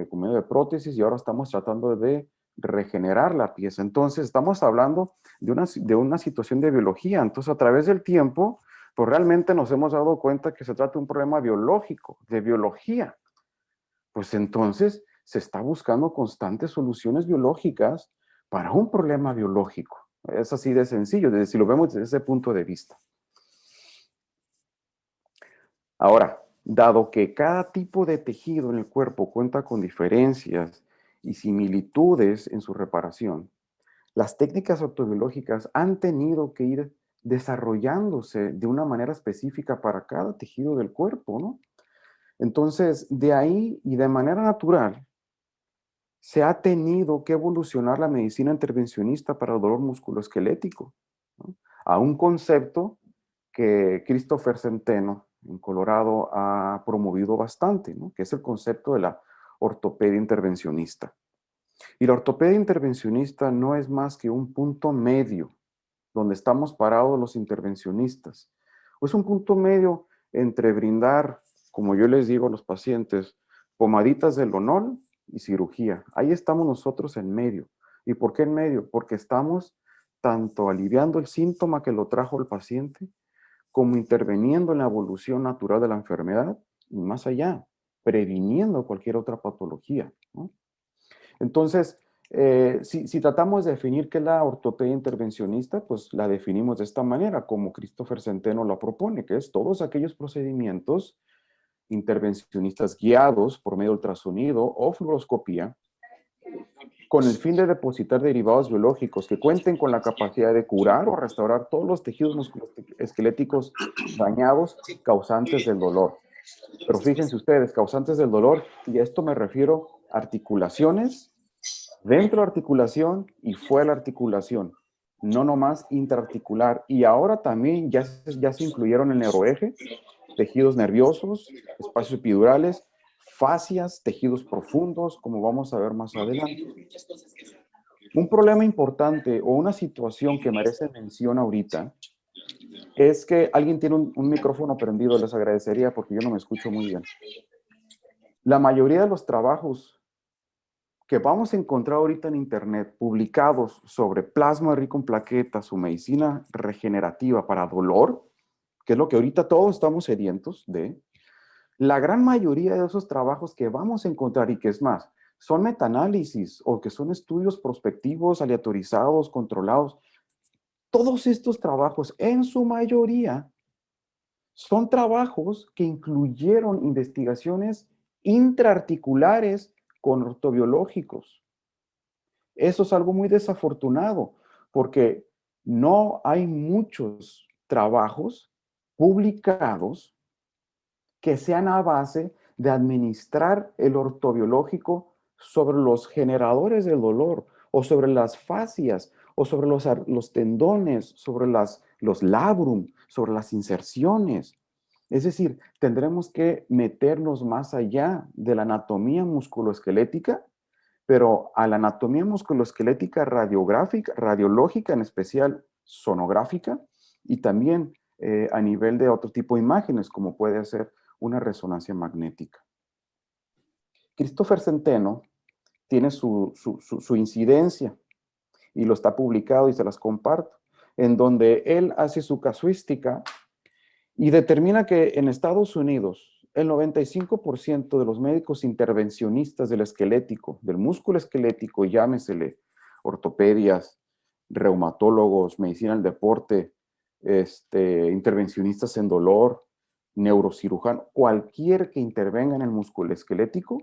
con medio de prótesis, y ahora estamos tratando de regenerar la pieza. Entonces, estamos hablando de una situación de biología. Entonces, a través del tiempo, pues realmente nos hemos dado cuenta que se trata de un problema biológico, de biología. Pues entonces se está buscando constantes soluciones biológicas para un problema biológico. Es así de sencillo, si lo vemos desde ese punto de vista. Ahora, dado que cada tipo de tejido en el cuerpo cuenta con diferencias y similitudes en su reparación, las técnicas ortobiológicas han tenido que ir desarrollándose de una manera específica para cada tejido del cuerpo, ¿no? Entonces, de ahí y de manera natural, se ha tenido que evolucionar la medicina intervencionista para el dolor musculoesquelético, ¿no? A un concepto que Christopher Centeno en Colorado ha promovido bastante, ¿no? Que es el concepto de la ortopedia intervencionista. Y la ortopedia intervencionista no es más que un punto medio donde estamos parados los intervencionistas. Es un punto medio entre brindar, como yo les digo a los pacientes, pomaditas de Lonol y cirugía. Ahí estamos nosotros en medio. ¿Y por qué en medio? Porque estamos tanto aliviando el síntoma que lo trajo el paciente, como interviniendo en la evolución natural de la enfermedad, y más allá, previniendo cualquier otra patología, ¿no? Entonces, si tratamos de definir qué es la ortopedia intervencionista, pues la definimos de esta manera, como Christopher Centeno la propone, que es todos aquellos procedimientos intervencionistas guiados por medio de ultrasonido o fluoroscopía, con el fin de depositar derivados biológicos que cuenten con la capacidad de curar o restaurar todos los tejidos musculoesqueléticos dañados causantes del dolor. Pero fíjense ustedes, causantes del dolor, y a esto me refiero a articulaciones, dentro de la articulación y fuera de la articulación, no nomás intraarticular. Y ahora también ya se incluyeron el neuroeje, tejidos nerviosos, espacios epidurales, fascias, tejidos profundos, como vamos a ver más adelante. Un problema importante o una situación que merece mención ahorita es que alguien tiene un micrófono prendido, les agradecería porque yo no me escucho muy bien. La mayoría de los trabajos que vamos a encontrar ahorita en internet publicados sobre plasma rico en plaquetas o medicina regenerativa para dolor, que es lo que ahorita todos estamos sedientos de, la gran mayoría de esos trabajos que vamos a encontrar y que es más, son metaanálisis o que son estudios prospectivos, aleatorizados, controlados. Todos estos trabajos, en su mayoría, son trabajos que incluyeron investigaciones intraarticulares con ortobiológicos. Eso es algo muy desafortunado, porque no hay muchos trabajos publicados que sean a base de administrar el ortobiológico sobre los generadores del dolor, o sobre las fascias, o sobre los tendones, sobre los labrum, sobre las inserciones. Es decir, tendremos que meternos más allá de la anatomía musculoesquelética, pero a la anatomía musculoesquelética radiográfica, radiológica, en especial sonográfica, y también a nivel de otro tipo de imágenes, como puede ser una resonancia magnética. Christopher Centeno tiene su incidencia, y lo está publicado y se las comparto, en donde él hace su casuística y determina que en Estados Unidos el 95% de los médicos intervencionistas del esquelético, del músculo esquelético, llámesele ortopedias, reumatólogos, medicina del deporte, intervencionistas en dolor, neurocirujano, cualquier que intervenga en el músculo esquelético,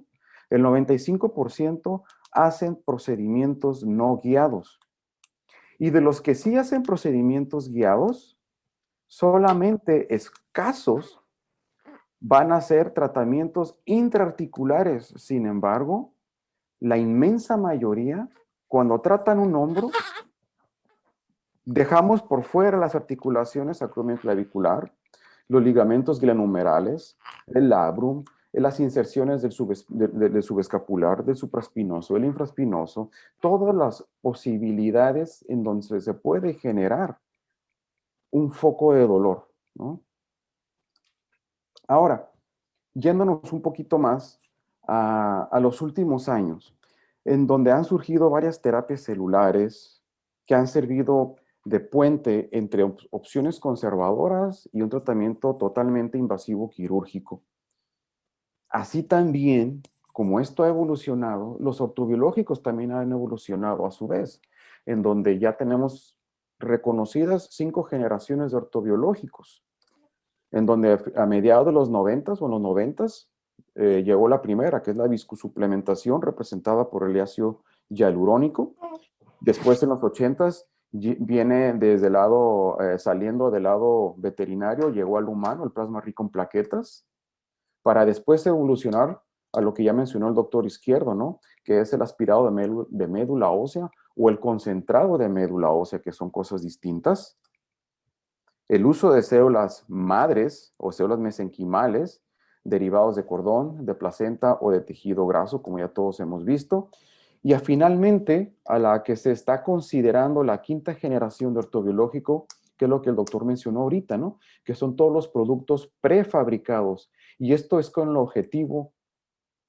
el 95% hacen procedimientos no guiados. Y de los que sí hacen procedimientos guiados, solamente escasos van a ser tratamientos intraarticulares. Sin embargo, la inmensa mayoría, cuando tratan un hombro, dejamos por fuera las articulaciones acromioclavicular, los ligamentos glenohumerales, el labrum, las inserciones del subescapular, del supraespinoso, del infraespinoso, todas las posibilidades en donde se puede generar un foco de dolor, ¿no? Ahora, yéndonos un poquito más a los últimos años, en donde han surgido varias terapias celulares que han servido de puente entre opciones conservadoras y un tratamiento totalmente invasivo quirúrgico. Así también, como esto ha evolucionado, los ortobiológicos también han evolucionado a su vez, en donde ya tenemos reconocidas 5 generaciones de ortobiológicos, en donde a mediados de los 90s o en los 90s llegó la primera, que es la viscosuplementación representada por el ácido hialurónico. Después en los 80s viene desde el lado, saliendo del lado veterinario, llegó al humano, el plasma rico en plaquetas, para después evolucionar a lo que ya mencionó el doctor Izquierdo, ¿no? Que es el aspirado de médula ósea o el concentrado de médula ósea, que son cosas distintas. El uso de células madres o células mesenquimales, derivados de cordón, de placenta o de tejido graso, como ya todos hemos visto. Y finalmente, a la que se está considerando la 5ª generación de ortobiológico, que es lo que el doctor mencionó ahorita, ¿no? Que son todos los productos prefabricados. Y esto es con el objetivo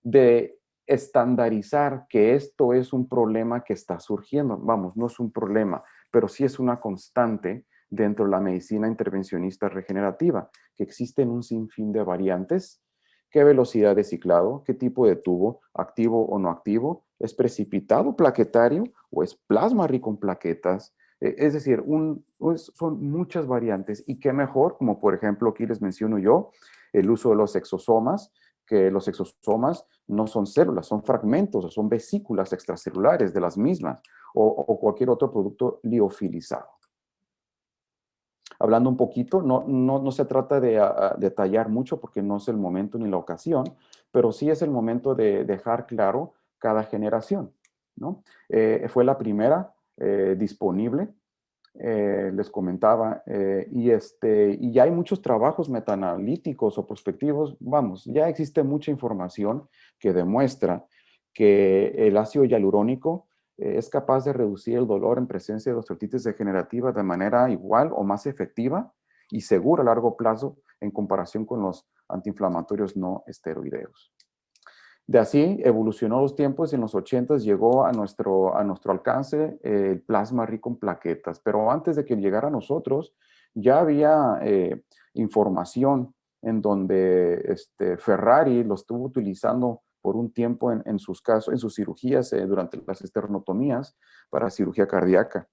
de estandarizar que esto es un problema que está surgiendo. Vamos, no es un problema, pero sí es una constante dentro de la medicina intervencionista regenerativa, que existen un sinfín de variantes. ¿Qué velocidad de ciclado? ¿Qué tipo de tubo? ¿Activo o no activo? ¿Es precipitado plaquetario o es plasma rico en plaquetas? Es decir, son muchas variantes. Y qué mejor, como por ejemplo aquí les menciono yo, el uso de los exosomas, que los exosomas no son células, son fragmentos o son vesículas extracelulares de las mismas o cualquier otro producto liofilizado. Hablando un poquito, no se trata de detallar mucho porque no es el momento ni la ocasión, pero sí es el momento de dejar claro cada generación. ¿no? Fue la primera disponible, les comentaba, y ya hay muchos trabajos metaanalíticos o prospectivos, vamos, ya existe mucha información que demuestra que el ácido hialurónico es capaz de reducir el dolor en presencia de osteoartritis degenerativa de manera igual o más efectiva y segura a largo plazo en comparación con los antiinflamatorios no esteroideos. De así evolucionó los tiempos y en los 80 llegó a nuestro alcance el plasma rico en plaquetas. Pero antes de que llegara a nosotros, ya había información en donde Ferrari lo estuvo utilizando por un tiempo en sus casos, en sus cirugías durante las esternotomías para cirugía cardíaca.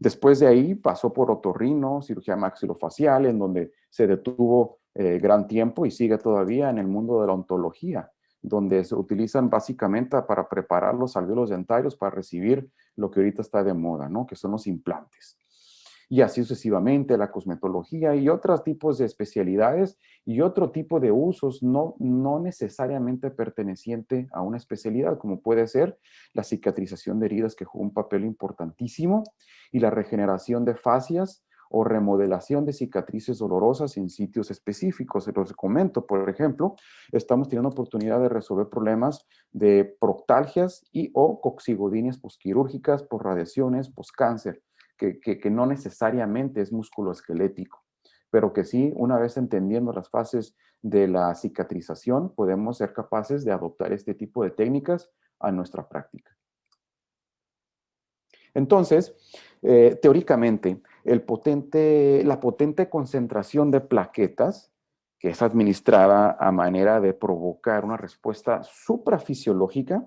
Después de ahí pasó por otorrino, cirugía maxilofacial, en donde se detuvo gran tiempo y sigue todavía en el mundo de la odontología, donde se utilizan básicamente para preparar los alvéolos dentarios para recibir lo que ahorita está de moda, ¿no? Que son los implantes. Y así sucesivamente, la cosmetología y otros tipos de especialidades y otro tipo de usos no necesariamente perteneciente a una especialidad, como puede ser la cicatrización de heridas, que juega un papel importantísimo, y la regeneración de fascias o remodelación de cicatrices dolorosas en sitios específicos. Se los comento, por ejemplo, estamos teniendo oportunidad de resolver problemas de proctalgias y o coccigodinias posquirúrgicas por radiaciones, postcáncer, que no necesariamente es musculoesquelético, pero que sí, una vez entendiendo las fases de la cicatrización, podemos ser capaces de adoptar este tipo de técnicas a nuestra práctica. Entonces, teóricamente, la potente concentración de plaquetas, que es administrada a manera de provocar una respuesta suprafisiológica,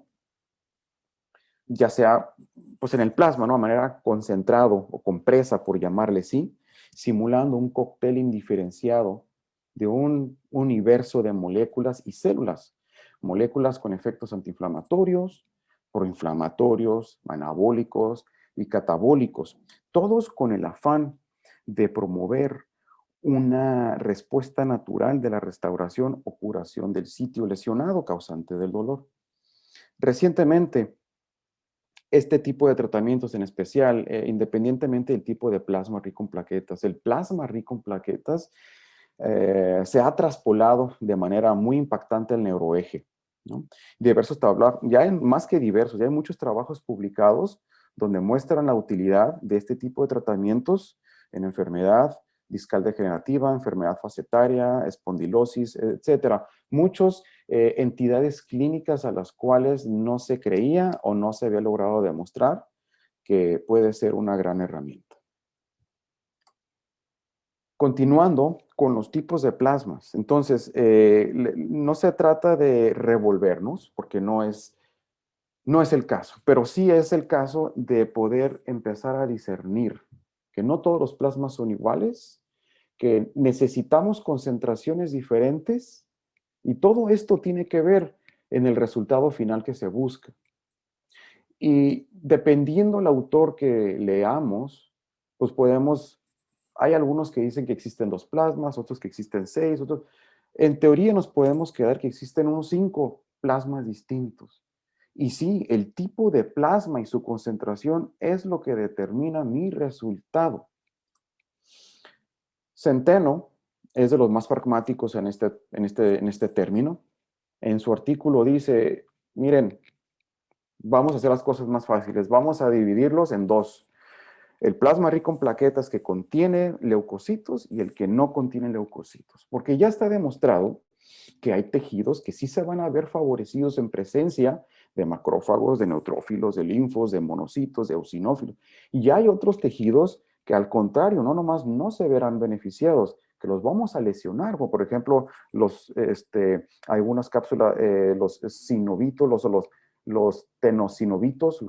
ya sea pues en el plasma, ¿no? A manera concentrado o compresa, por llamarle así, simulando un cóctel indiferenciado de un universo de moléculas y células. Moléculas con efectos antiinflamatorios, proinflamatorios, anabólicos y catabólicos, todos con el afán de promover una respuesta natural de la restauración o curación del sitio lesionado causante del dolor. Recientemente, este tipo de tratamientos en especial, independientemente del tipo de plasma rico en plaquetas, el plasma rico en plaquetas se ha traspolado de manera muy impactante al neuroeje, ¿no? Diversos ya hay más que diversos, ya hay muchos trabajos publicados donde muestran la utilidad de este tipo de tratamientos en enfermedad discal degenerativa, enfermedad facetaria, espondilosis, etcétera. Muchas entidades clínicas a las cuales no se creía o no se había logrado demostrar que puede ser una gran herramienta. Continuando con los tipos de plasmas. Entonces, no se trata de revolvernos, porque no es el caso, pero sí es el caso de poder empezar a discernir que no todos los plasmas son iguales, que necesitamos concentraciones diferentes, y todo esto tiene que ver en el resultado final que se busca. Y dependiendo del autor que leamos, pues hay algunos que dicen que existen 2 plasmas, otros que existen 6, otros. En teoría nos podemos quedar que existen unos 5 plasmas distintos. Y sí, el tipo de plasma y su concentración es lo que determina mi resultado. Centeno es de los más pragmáticos en este término. En su artículo dice, miren, vamos a hacer las cosas más fáciles. Vamos a dividirlos en 2. El plasma rico en plaquetas que contiene leucocitos y el que no contiene leucocitos. Porque ya está demostrado que hay tejidos que sí se van a ver favorecidos en presencia de macrófagos, de neutrófilos, de linfos, de monocitos, de eosinófilos. Y ya hay otros tejidos que al contrario, no nomás no se verán beneficiados, que los vamos a lesionar, como por ejemplo algunas cápsulas, los sinovitos, los tenosinovitos,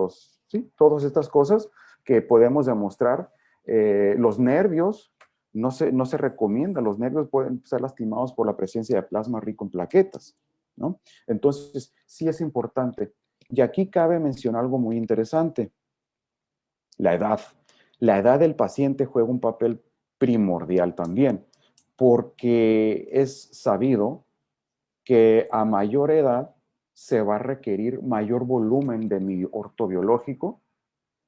¿sí? Todas estas cosas que podemos demostrar. Los nervios, no se recomienda, los nervios pueden ser lastimados por la presencia de plasma rico en plaquetas, ¿no? Entonces, sí es importante. Y aquí cabe mencionar algo muy interesante, la edad. La edad del paciente juega un papel primordial también, porque es sabido que a mayor edad se va a requerir mayor volumen de mi ortobiológico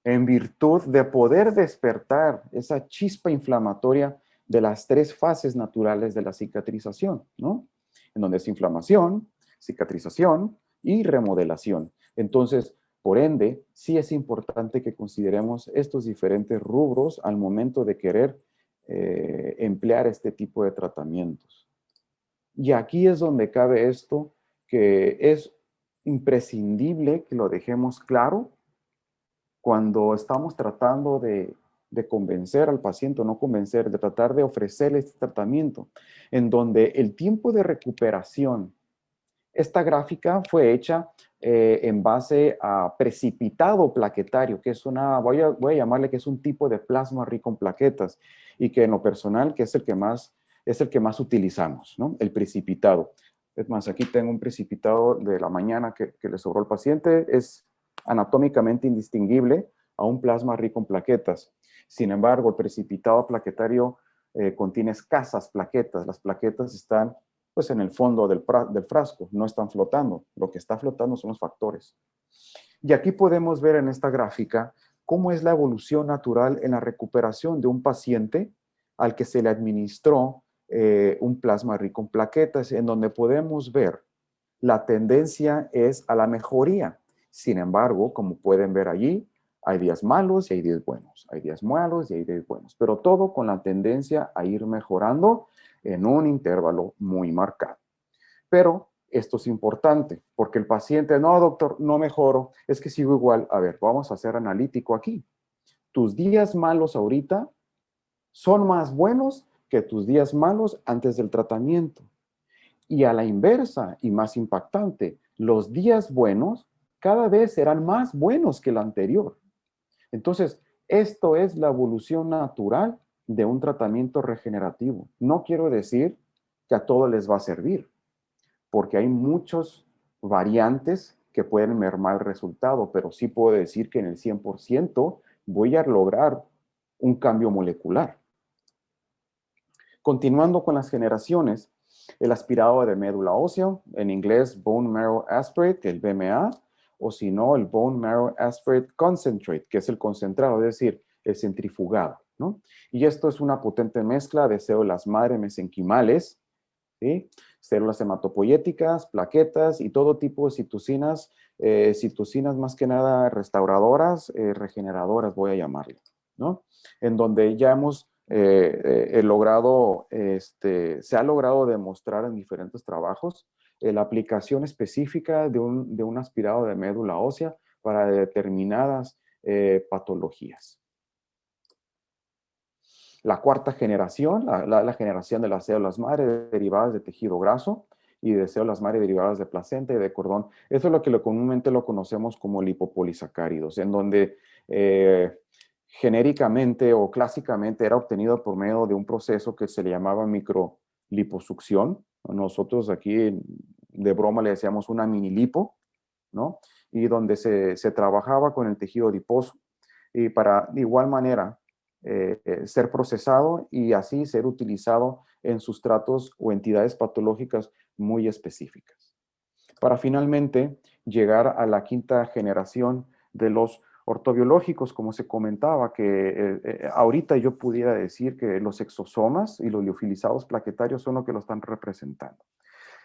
en virtud de poder despertar esa chispa inflamatoria de las 3 fases naturales de la cicatrización, ¿no? En donde es inflamación, cicatrización y remodelación. Entonces, por ende, sí es importante que consideremos estos diferentes rubros al momento de querer emplear este tipo de tratamientos. Y aquí es donde cabe esto, que es imprescindible que lo dejemos claro cuando estamos tratando de convencer al paciente, no convencer, de tratar de ofrecerle este tratamiento, en donde el tiempo de recuperación, esta gráfica fue hecha en base a precipitado plaquetario, que es voy a llamarle que es un tipo de plasma rico en plaquetas, y que en lo personal, que es el que más utilizamos, ¿no? El precipitado. Es más, aquí tengo un precipitado de la mañana que le sobró al paciente, es anatómicamente indistinguible a un plasma rico en plaquetas. Sin embargo, el precipitado plaquetario contiene escasas plaquetas. Las plaquetas están pues en el fondo del frasco, no están flotando. Lo que está flotando son los factores. Y aquí podemos ver en esta gráfica cómo es la evolución natural en la recuperación de un paciente al que se le administró un plasma rico en plaquetas, en donde podemos ver la tendencia es a la mejoría. Sin embargo, como pueden ver allí, hay días malos y hay días buenos. Hay días malos y hay días buenos. Pero todo con la tendencia a ir mejorando en un intervalo muy marcado. Pero esto es importante porque el paciente, no, doctor, no mejoro, es que sigo igual. A ver, vamos a ser analítico aquí. Tus días malos ahorita son más buenos que tus días malos antes del tratamiento. Y a la inversa, y más impactante, los días buenos cada vez serán más buenos que el anterior. Entonces, esto es la evolución natural de un tratamiento regenerativo. No quiero decir que a todos les va a servir, porque hay muchas variantes que pueden mermar el resultado, pero sí puedo decir que en el 100% voy a lograr un cambio molecular. Continuando con las generaciones, el aspirado de médula ósea, en inglés Bone Marrow Aspirate, el BMA, o si no, el Bone Marrow Aspirate Concentrate, que es el concentrado, es decir, el centrifugado, ¿no? Y esto es una potente mezcla de células madre mesenquimales, ¿sí? Células hematopoyéticas, plaquetas y todo tipo de citocinas, citocinas más que nada restauradoras, regeneradoras, voy a llamarle, ¿no? En donde ya hemos logrado, se ha logrado demostrar en diferentes trabajos la aplicación específica de un aspirado de médula ósea para determinadas patologías. La cuarta generación, la generación de las células madre derivadas de tejido graso y de células madre derivadas de placenta y de cordón. Eso es lo que comúnmente lo conocemos como lipopolisacáridos, en donde genéricamente o clásicamente era obtenido por medio de un proceso que se le llamaba microliposucción. Nosotros aquí de broma le decíamos una mini lipo, ¿no? Y donde se trabajaba con el tejido adiposo y para de igual manera ser procesado y así ser utilizado en sustratos o entidades patológicas muy específicas. Para finalmente llegar a la quinta generación de los ortobiológicos, como se comentaba, que ahorita yo pudiera decir que los exosomas y los liofilizados plaquetarios son lo que lo están representando.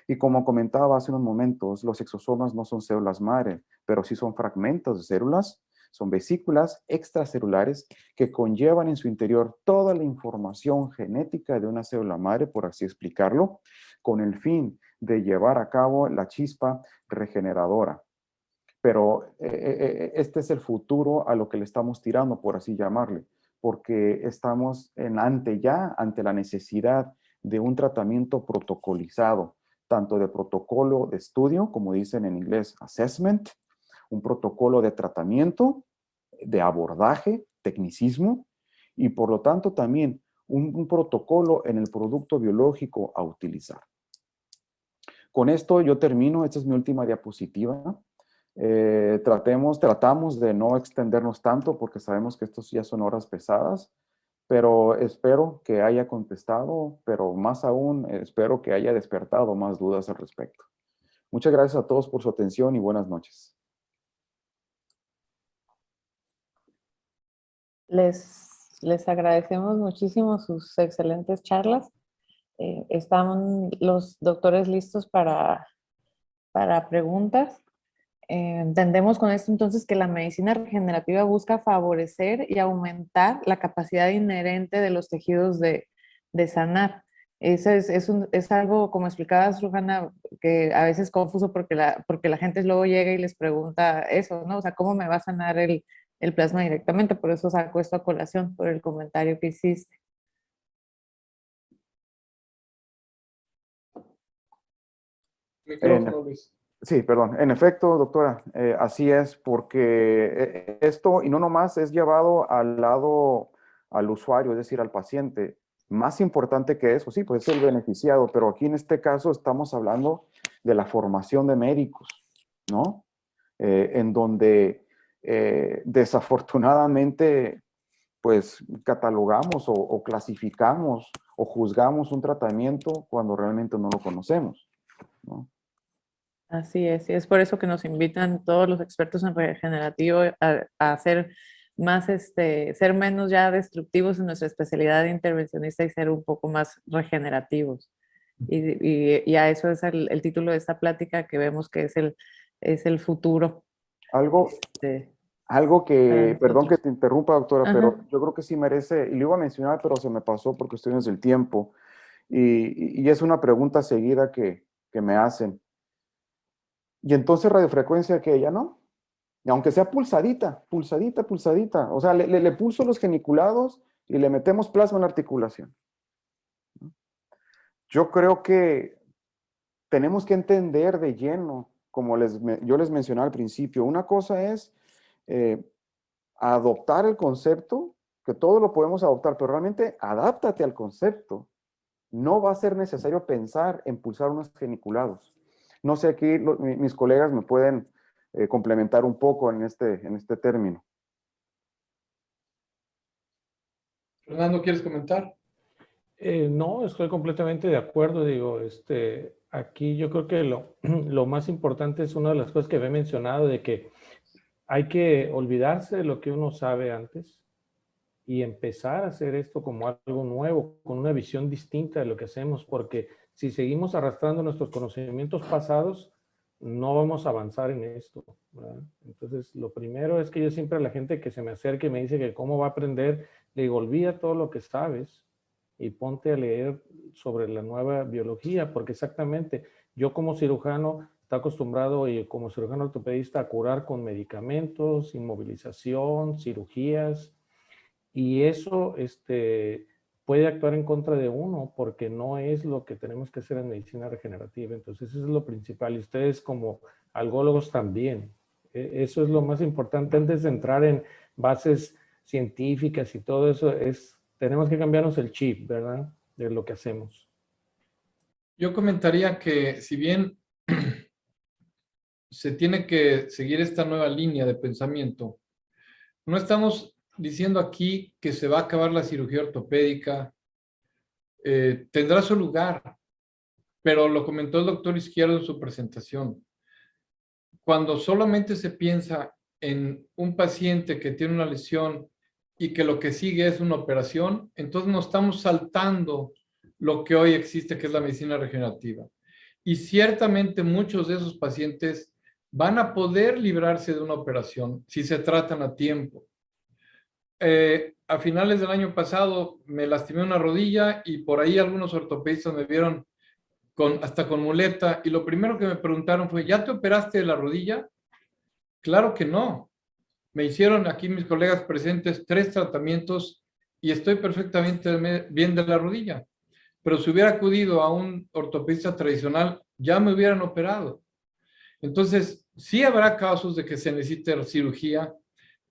Y como comentaba hace unos momentos, los exosomas no son células madre, pero sí son fragmentos de células, son vesículas extracelulares que conllevan en su interior toda la información genética de una célula madre, por así explicarlo, con el fin de llevar a cabo la chispa regeneradora. Pero este es el futuro a lo que le estamos tirando, por así llamarle, porque estamos ante la necesidad de un tratamiento protocolizado, tanto de protocolo de estudio, como dicen en inglés, assessment, un protocolo de tratamiento, de abordaje, tecnicismo, y por lo tanto también un protocolo en el producto biológico a utilizar. Con esto yo termino, esta es mi última diapositiva. Tratamos de no extendernos tanto porque sabemos que estos ya son horas pesadas, pero espero que haya contestado, pero más aún espero que haya despertado más dudas al respecto. Muchas gracias a todos por su atención y buenas noches. Les agradecemos muchísimo sus excelentes charlas. Están los doctores listos para preguntas. Entendemos con esto entonces que la medicina regenerativa busca favorecer y aumentar la capacidad inherente de los tejidos de sanar. Eso es algo, como explicabas, Rujana, que a veces es confuso porque la gente luego llega y les pregunta eso, ¿no? O sea, ¿cómo me va a sanar el plasma directamente? Por eso saco esto a colación, por el comentario que hiciste. Micrófono, Luis. Sí, perdón. En efecto, doctora, así es, porque esto, y no nomás, es llevado al lado, al usuario, es decir, al paciente. Más importante que eso, sí, pues es el beneficiado, pero aquí en este caso estamos hablando de la formación de médicos, ¿no? En donde desafortunadamente, pues catalogamos o clasificamos o juzgamos un tratamiento cuando realmente no lo conocemos, ¿no? Así es, y es por eso que nos invitan todos los expertos en regenerativo a hacer más, ser menos ya destructivos en nuestra especialidad de intervencionista y ser un poco más regenerativos. Y a eso es el título de esta plática, que vemos que es el futuro. Algo para que, perdón que nosotros. te interrumpa, doctora, pero Ajá. yo creo que sí merece, y lo iba a mencionar, pero se me pasó por cuestiones del tiempo, y es una pregunta seguida que me hacen. Y entonces radiofrecuencia que ella no, y aunque sea pulsadita, pulsadita, pulsadita, o sea, le pulso los geniculados y le metemos plasma en la articulación. Yo creo que tenemos que entender de lleno, como yo les mencioné al principio, una cosa es adoptar el concepto, que todo lo podemos adoptar, pero realmente adáptate al concepto. No va a ser necesario pensar en pulsar unos geniculados. No sé, aquí mis colegas me pueden complementar un poco en este término. Fernando, ¿quieres comentar? No, estoy completamente de acuerdo. Digo, aquí yo creo que lo más importante es una de las cosas que había mencionado, de que hay que olvidarse de lo que uno sabe antes y empezar a hacer esto como algo nuevo, con una visión distinta de lo que hacemos, porque si seguimos arrastrando nuestros conocimientos pasados, no vamos a avanzar en esto, ¿verdad? Entonces, lo primero es que yo siempre a la gente que se me acerque y me dice que cómo va a aprender, le digo, olvida todo lo que sabes y ponte a leer sobre la nueva biología, porque exactamente yo como cirujano está acostumbrado y como cirujano ortopedista a curar con medicamentos, inmovilización, cirugías, y eso puede actuar en contra de uno porque no es lo que tenemos que hacer en medicina regenerativa. Entonces eso es lo principal, y ustedes como algólogos también. Eso es lo más importante antes de entrar en bases científicas y todo eso. Tenemos que cambiarnos el chip, ¿verdad? De lo que hacemos. Yo comentaría que si bien se tiene que seguir esta nueva línea de pensamiento, no estamos diciendo aquí que se va a acabar la cirugía ortopédica, tendrá su lugar, pero lo comentó el doctor Izquierdo en su presentación. Cuando solamente se piensa en un paciente que tiene una lesión y que lo que sigue es una operación, entonces nos estamos saltando lo que hoy existe, que es la medicina regenerativa. Y ciertamente muchos de esos pacientes van a poder librarse de una operación si se tratan a tiempo. A finales del año pasado me lastimé una rodilla y por ahí algunos ortopedistas me vieron hasta con muleta, y lo primero que me preguntaron fue, ¿ya te operaste de la rodilla? Claro que no. Me hicieron aquí mis colegas presentes 3 tratamientos y estoy perfectamente bien de la rodilla. Pero si hubiera acudido a un ortopedista tradicional, ya me hubieran operado. Entonces, sí habrá casos de que se necesite cirugía,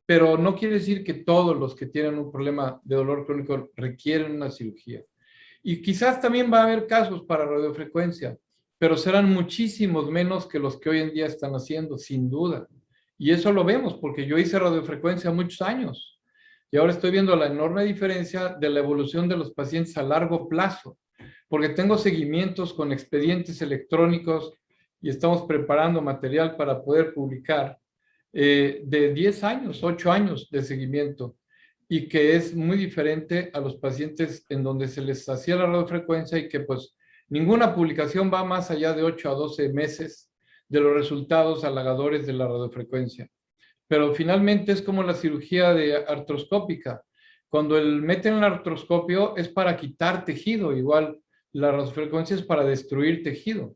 pero no quiere decir que todos los que tienen un problema de dolor crónico requieren una cirugía. Y quizás también va a haber casos para radiofrecuencia, pero serán muchísimos menos que los que hoy en día están haciendo, sin duda. Y eso lo vemos porque yo hice radiofrecuencia muchos años y ahora estoy viendo la enorme diferencia de la evolución de los pacientes a largo plazo, porque tengo seguimientos con expedientes electrónicos y estamos preparando material para poder publicar de 10 años, 8 años de seguimiento, y que es muy diferente a los pacientes en donde se les hacía la radiofrecuencia y que pues ninguna publicación va más allá de 8 a 12 meses de los resultados halagadores de la radiofrecuencia. Pero finalmente es como la cirugía artroscópica. Cuando meten el artroscopio es para quitar tejido, igual la radiofrecuencia es para destruir tejido.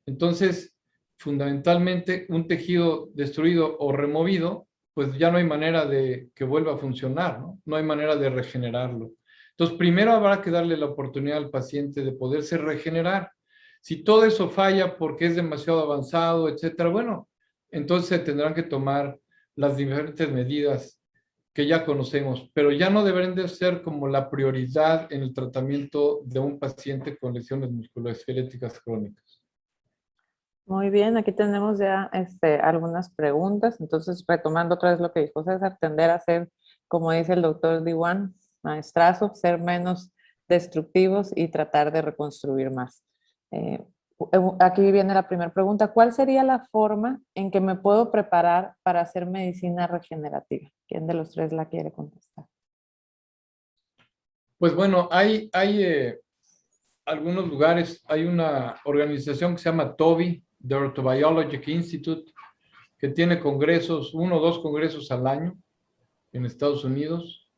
Entonces, fundamentalmente, un tejido destruido o removido, pues ya no hay manera de que vuelva a funcionar, ¿no? No hay manera de regenerarlo. Entonces, primero habrá que darle la oportunidad al paciente de poderse regenerar. Si todo eso falla porque es demasiado avanzado, etcétera, bueno, entonces se tendrán que tomar las diferentes medidas que ya conocemos, pero ya no deberán de ser como la prioridad en el tratamiento de un paciente con lesiones musculoesqueléticas crónicas. Muy bien, aquí tenemos ya algunas preguntas. Entonces, retomando otra vez lo que dijo César, tender a ser, como dice el doctor Diwan, maestrazo, ser menos destructivos y tratar de reconstruir más. Aquí viene la primera pregunta. ¿Cuál sería la forma en que me puedo preparar para hacer medicina regenerativa? ¿Quién de los tres la quiere contestar? Pues bueno, hay algunos lugares, hay una organización que se llama TOBI, The Orthobiologic Institute, que tiene congresos, 1 o 2 congresos al año en Estados Unidos.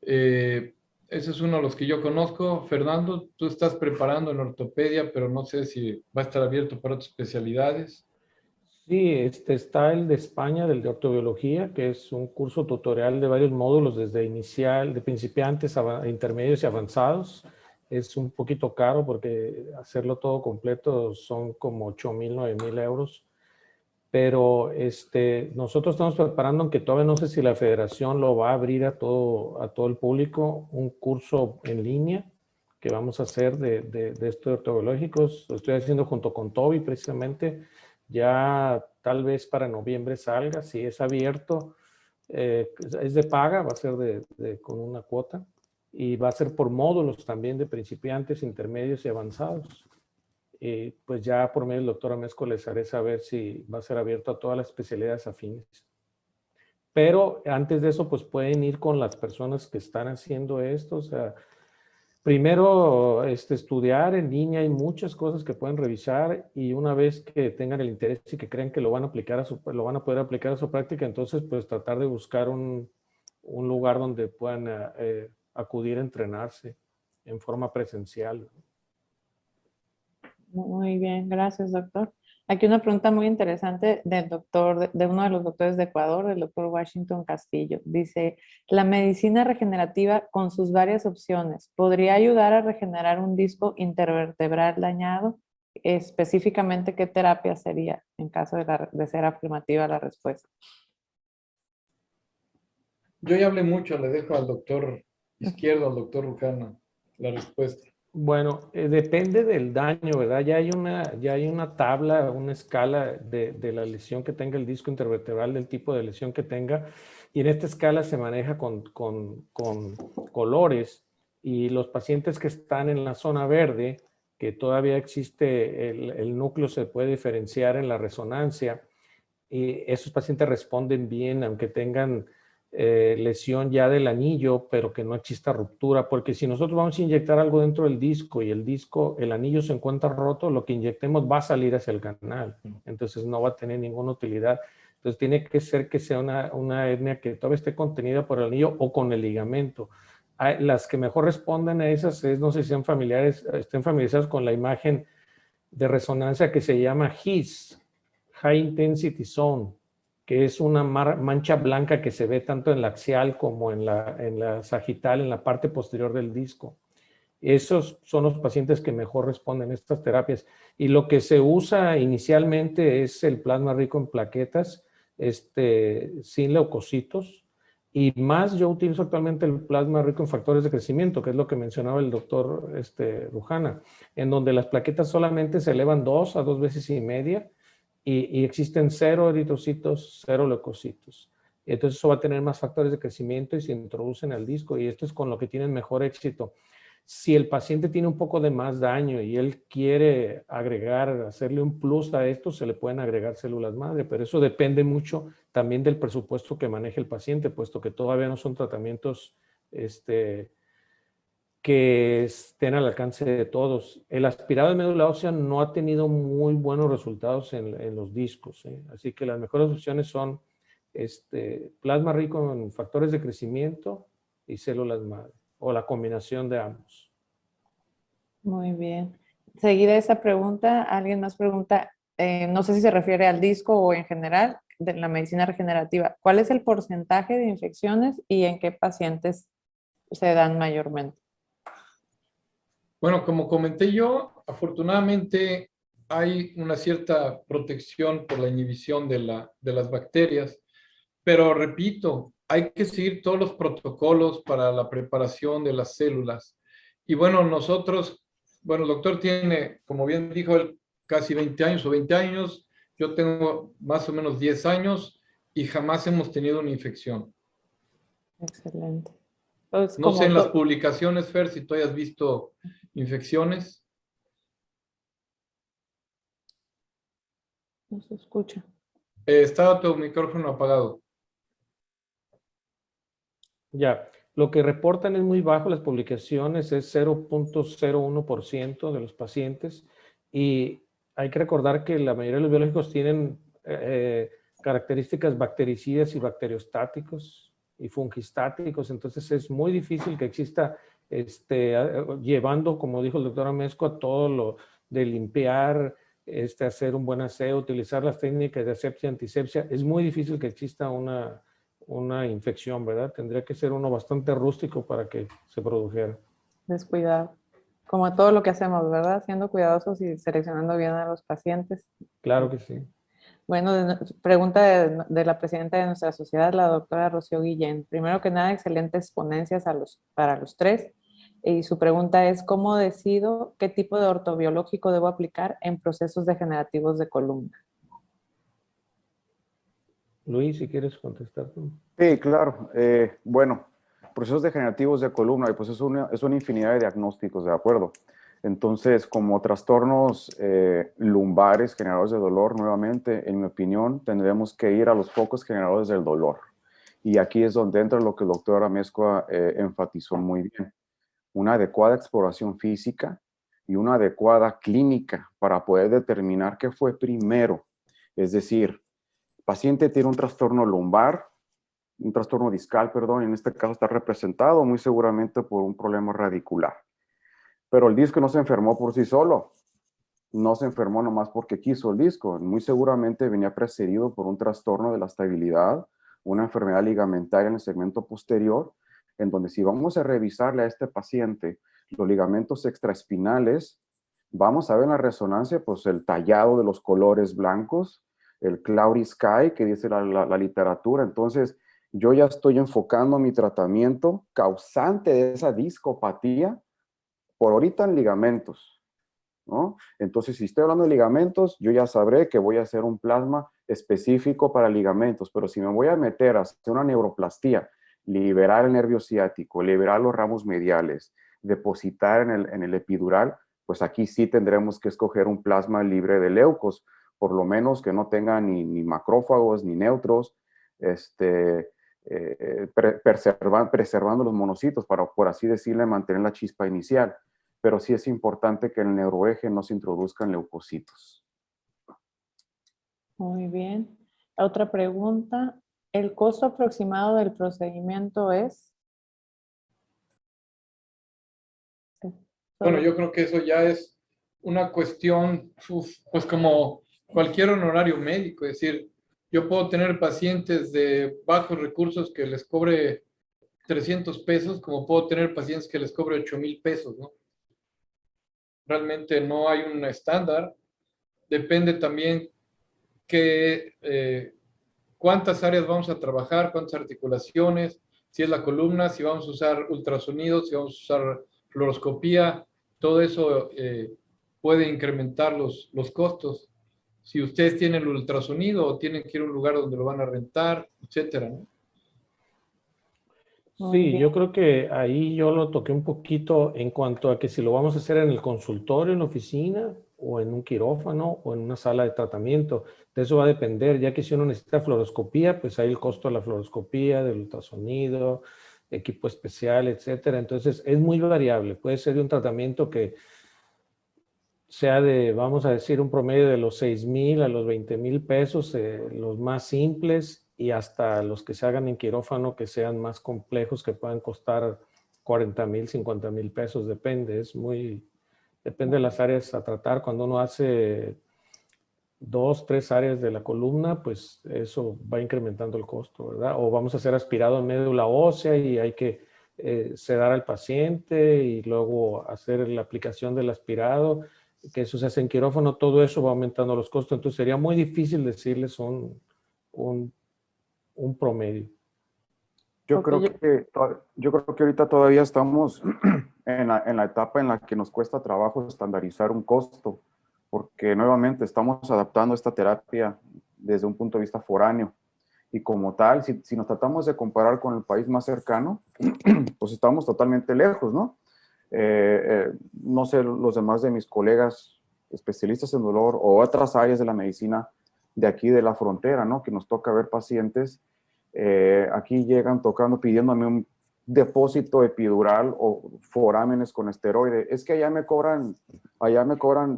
Ese es uno de los que yo conozco. Fernando, tú estás preparando en ortopedia, pero no sé si va a estar abierto para otras especialidades. Sí, está el de España, del de ortobiología, que es un curso tutorial de varios módulos, desde inicial, de principiantes, intermedios y avanzados. Es un poquito caro porque hacerlo todo completo son como 8,000, 9,000 euros. Pero nosotros estamos preparando, aunque todavía no sé si la federación lo va a abrir a todo el público, un curso en línea que vamos a hacer de estos ortobiológicos. Lo estoy haciendo junto con Toby precisamente. Ya tal vez para noviembre salga, si es abierto, es de paga, va a ser con una cuota y va a ser por módulos también de principiantes, intermedios y avanzados. Pues ya por medio del doctor Amezco les haré saber si va a ser abierto a todas las especialidades afines. Pero antes de eso, pues pueden ir con las personas que están haciendo esto. O sea, primero estudiar en línea, hay muchas cosas que pueden revisar y una vez que tengan el interés y que crean que lo van a poder aplicar a su práctica, entonces pues tratar de buscar un lugar donde puedan acudir a entrenarse en forma presencial. Muy bien, gracias, doctor. Aquí una pregunta muy interesante del doctor, de uno de los doctores de Ecuador, el doctor Washington Castillo. Dice, la medicina regenerativa con sus varias opciones, ¿podría ayudar a regenerar un disco intervertebral dañado? Específicamente, ¿qué terapia sería en caso de ser afirmativa la respuesta? Yo ya hablé mucho, le dejo al doctor Izquierdo, al doctor Rucana, la respuesta. Bueno, depende del daño, ¿verdad? Ya hay una tabla, una escala de la lesión que tenga el disco intervertebral, del tipo de lesión que tenga, y en esta escala se maneja con colores, y los pacientes que están en la zona verde, que todavía existe, el núcleo se puede diferenciar en la resonancia, y esos pacientes responden bien, aunque tengan lesión ya del anillo, pero que no exista ruptura, porque si nosotros vamos a inyectar algo dentro del disco y el anillo se encuentra roto, lo que inyectemos va a salir hacia el canal, entonces no va a tener ninguna utilidad. Entonces tiene que ser que sea una hernia que todavía esté contenida por el anillo o con el ligamento. Las que mejor responden a esas no sé si estén familiarizados con la imagen de resonancia que se llama HIZ, High Intensity Zone, que es una mancha blanca que se ve tanto en la axial como en la sagital, en la parte posterior del disco. Esos son los pacientes que mejor responden a estas terapias. Y lo que se usa inicialmente es el plasma rico en plaquetas, sin leucocitos. Y más yo utilizo actualmente el plasma rico en factores de crecimiento, que es lo que mencionaba el doctor Rujana, en donde las plaquetas solamente se elevan 2 a 2,5 veces y existen 0 eritrocitos, 0 leucocitos. Entonces eso va a tener más factores de crecimiento y se introducen al disco y esto es con lo que tienen mejor éxito. Si el paciente tiene un poco de más daño y él quiere agregar, hacerle un plus a esto, se le pueden agregar células madre, pero eso depende mucho también del presupuesto que maneje el paciente, puesto que todavía no son tratamientos que estén al alcance de todos. El aspirado de médula ósea no ha tenido muy buenos resultados en los discos, ¿eh? Así que las mejores opciones son plasma rico en factores de crecimiento y células madre, o la combinación de ambos. Muy bien. Seguida esa pregunta, alguien más pregunta, no sé si se refiere al disco o en general de la medicina regenerativa. ¿Cuál es el porcentaje de infecciones y en qué pacientes se dan mayormente? Bueno, como comenté yo, afortunadamente hay una cierta protección por la inhibición de las bacterias, pero repito, hay que seguir todos los protocolos para la preparación de las células. Y bueno, nosotros, bueno, el doctor tiene, como bien dijo él, casi 20 años o 20 años, yo tengo más o menos 10 años y jamás hemos tenido una infección. Excelente. Entonces, No sé en como las publicaciones, Fer, si tú hayas visto infecciones. no se escucha. Estaba tu micrófono apagado. Ya, lo que reportan es muy bajo las publicaciones, es 0.01% de los pacientes, y hay que recordar que la mayoría de los biológicos tienen características bactericidas y bacteriostáticos y fungistáticos, entonces es muy difícil que exista, llevando, como dijo el doctor Amezco, a todo lo de limpiar, hacer un buen aseo, utilizar las técnicas de asepsia, antisepsia, es muy difícil que exista una infección, ¿verdad? Tendría que ser uno bastante rústico para que se produjera. Descuidado. Como todo lo que hacemos, ¿verdad? Siendo cuidadosos y seleccionando bien a los pacientes. Claro que sí. Bueno, pregunta de la presidenta de nuestra sociedad, la doctora Rocío Guillén. Primero que nada, excelentes ponencias para los tres. Y su pregunta es, ¿cómo decido qué tipo de ortobiológico debo aplicar en procesos degenerativos de columna? Luis, si quieres contestar tú. Sí, claro. Bueno, procesos degenerativos de columna, pues es una infinidad de diagnósticos, ¿de acuerdo? Entonces, como trastornos lumbares generadores de dolor, nuevamente, en mi opinión, tendremos que ir a los focos generadores del dolor. Y aquí es donde entra lo que el doctor Amezcua enfatizó muy bien. Una adecuada exploración física y una adecuada clínica para poder determinar qué fue primero. Es decir, el paciente tiene un trastorno lumbar, un trastorno discal, perdón, en este caso está representado muy seguramente por un problema radicular. Pero el disco no se enfermó por sí solo, no se enfermó nomás porque quiso el disco, muy seguramente venía precedido por un trastorno de la estabilidad, una enfermedad ligamentaria en el segmento posterior, en donde si vamos a revisarle a este paciente los ligamentos extraespinales, vamos a ver en la resonancia pues el tallado de los colores blancos, el cloudy sky que dice la literatura. Entonces yo ya estoy enfocando mi tratamiento causante de esa discopatía por ahorita en ligamentos, ¿no? Entonces, si estoy hablando de ligamentos, yo ya sabré que voy a hacer un plasma específico para ligamentos, pero si me voy a meter a hacer una neuroplastía, liberar el nervio ciático, liberar los ramos mediales, depositar en el epidural, pues aquí sí tendremos que escoger un plasma libre de leucos, por lo menos que no tenga ni macrófagos ni neutros, preservando los monocitos para, por así decirle, mantener la chispa inicial. Pero sí es importante que en el neuroeje no se introduzcan leucocitos. Muy bien. Otra pregunta. ¿El costo aproximado del procedimiento es? Sí. Bueno, yo creo que eso ya es una cuestión, pues como cualquier honorario médico, es decir, yo puedo tener pacientes de bajos recursos que les cobre 300 pesos, como puedo tener pacientes que les cobre 8,000 pesos, ¿no? Realmente no hay un estándar. Depende también cuántas áreas vamos a trabajar, cuántas articulaciones, si es la columna, si vamos a usar ultrasonidos, si vamos a usar fluoroscopía, todo eso puede incrementar los costos. Si ustedes tienen el ultrasonido o tienen que ir a un lugar donde lo van a rentar, etcétera, ¿no? Muy Sí, bien. yo creo que ahí yo lo toqué un poquito en cuanto a que si lo vamos a hacer en el consultorio, en la oficina, o en un quirófano, o en una sala de tratamiento. De eso va a depender, ya que si uno necesita fluoroscopía, pues hay el costo de la fluoroscopía, del ultrasonido, equipo especial, etcétera. Entonces, es muy variable. Puede ser de un tratamiento que sea de, vamos a decir, un promedio de los 6,000 a los 20,000 pesos, los más simples, y hasta los que se hagan en quirófano, que sean más complejos, que puedan costar 40,000, 50,000 pesos, depende, depende de las áreas a tratar. Cuando uno hace 2, 3 áreas de la columna, pues eso va incrementando el costo, ¿verdad? O vamos a hacer aspirado en médula ósea y hay que sedar al paciente y luego hacer la aplicación del aspirado, que eso se hace en quirófano. Todo eso va aumentando los costos. Entonces sería muy difícil decirles un, un promedio. Yo Ok, creo yo creo que ahorita todavía estamos en la etapa en la que nos cuesta trabajo estandarizar un costo, porque nuevamente estamos adaptando esta terapia desde un punto de vista foráneo. Y como tal, si nos tratamos de comparar con el país más cercano, pues estamos totalmente lejos, ¿no? No sé, los demás de mis colegas especialistas en dolor o otras áreas de la medicina de aquí de la frontera, ¿no? Que nos toca ver pacientes, aquí llegan tocando, pidiéndome un depósito epidural o forámenes con esteroide. Es que allá me cobran $5,000,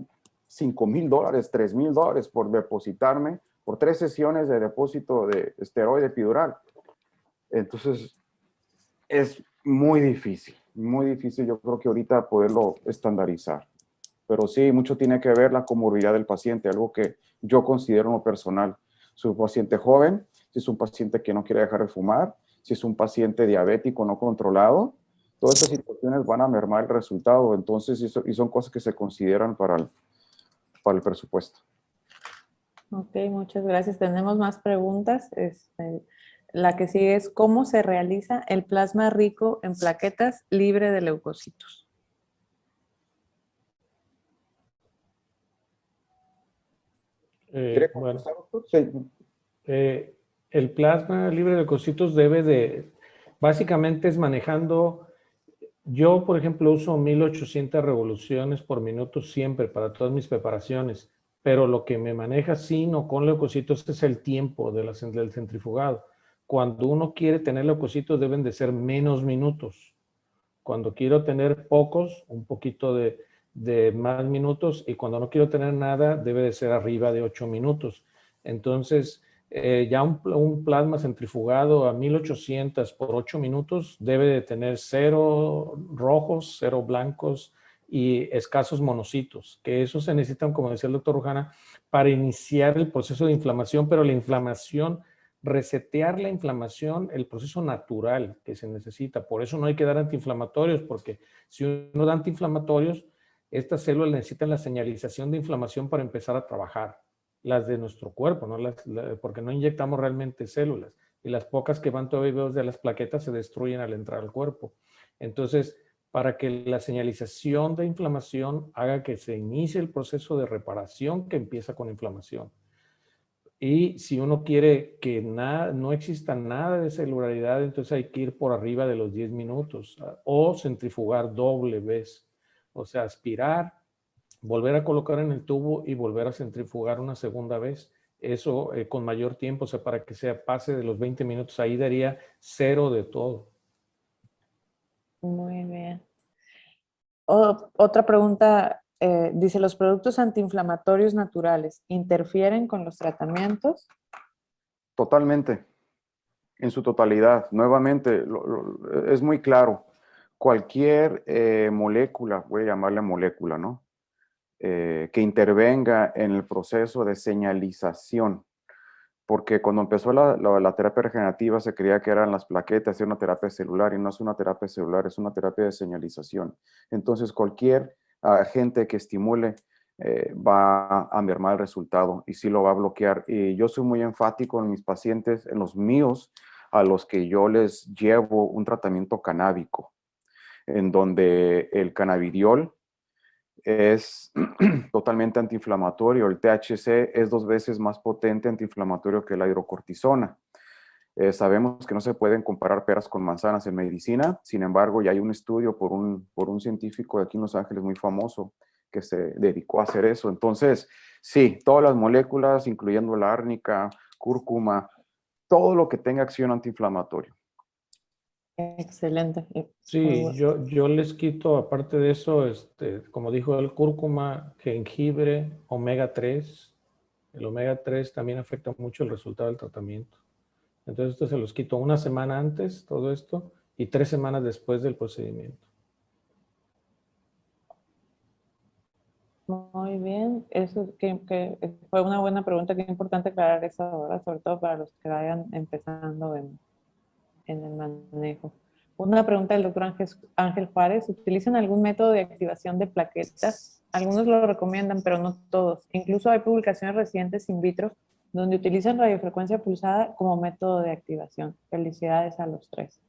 $3,000 por depositarme, por 3 sesiones de depósito de esteroide epidural. Entonces, es muy difícil yo creo que ahorita poderlo estandarizar. Pero sí, mucho tiene que ver la comorbilidad del paciente, algo que yo considero no personal. Si es un paciente joven, si es un paciente que no quiere dejar de fumar, si es un paciente diabético no controlado, todas estas situaciones van a mermar el resultado. Entonces, y son cosas que se consideran para el presupuesto. ok, muchas gracias. Tenemos más preguntas. La que sigue es, ¿cómo se realiza el plasma rico en plaquetas libre de leucocitos? ¿Quiere Bueno, contestar, doctor? Sí. el plasma libre de leucocitos básicamente es manejando. Yo, por ejemplo, uso 1800 revoluciones por minuto siempre para todas mis preparaciones, pero lo que me maneja sin o con leucocitos es el tiempo del centrifugado. Cuando uno quiere tener leucocitos deben de ser menos minutos. Cuando quiero tener pocos, un poquito de más minutos, y cuando no quiero tener nada debe de ser arriba de 8 minutos. Entonces, ya un plasma centrifugado a 1800 por 8 minutos debe de tener 0 rojos, 0 blancos y escasos monocitos, que esos se necesitan, como decía el doctor Rujana, para iniciar el proceso de inflamación, pero la inflamación, resetear la inflamación, el proceso natural que se necesita. Por eso no hay que dar antiinflamatorios, porque si uno da antiinflamatorios, estas células necesitan la señalización de inflamación para empezar a trabajar, las de nuestro cuerpo, ¿no? Porque no inyectamos realmente células, y las pocas que van todavía de las plaquetas se destruyen al entrar al cuerpo. Entonces, para que la señalización de inflamación haga que se inicie el proceso de reparación que empieza con inflamación. Y si uno quiere que no exista nada de celularidad, entonces hay que ir por arriba de los 10 minutos o centrifugar doble vez. O sea, aspirar, volver a colocar en el tubo y volver a centrifugar una segunda vez. Eso con mayor tiempo, o sea, para que pase de los 20 minutos, ahí daría 0 de todo. Muy bien. Otra pregunta, dice, ¿los productos antiinflamatorios naturales interfieren con los tratamientos? Totalmente, en su totalidad. Nuevamente, es muy claro. Cualquier molécula, voy a llamarle molécula, ¿no? Que intervenga en el proceso de señalización, porque cuando empezó la terapia regenerativa se creía que eran las plaquetas, era una terapia celular, y no es una terapia celular, es una terapia de señalización. Entonces, cualquier agente que estimule va a mermar el resultado y sí lo va a bloquear. Y yo soy muy enfático en mis pacientes, en los míos, a los que yo les llevo un tratamiento canábico, en donde el cannabidiol es totalmente antiinflamatorio. El THC es 2 veces más potente antiinflamatorio que la hidrocortisona. Sabemos que no se pueden comparar peras con manzanas en medicina, sin embargo, ya hay un estudio por un científico de aquí en Los Ángeles muy famoso que se dedicó a hacer eso. Entonces, sí, todas las moléculas, incluyendo la árnica, cúrcuma, todo lo que tenga acción antiinflamatoria. Excelente. Sí, yo les quito, aparte de eso, como dijo el cúrcuma, jengibre, omega 3. El omega 3 también afecta mucho el resultado del tratamiento. Entonces, esto se los quito una semana antes, todo esto, y 3 semanas después del procedimiento. Muy bien, eso que fue una buena pregunta, qué importante aclarar eso ahora, sobre todo para los que vayan empezando en el manejo. Una pregunta del doctor Ángel Juárez, ¿utilizan algún método de activación de plaquetas? Algunos lo recomiendan, pero no todos. Incluso hay publicaciones recientes in vitro donde utilizan radiofrecuencia pulsada como método de activación. Felicidades a los tres.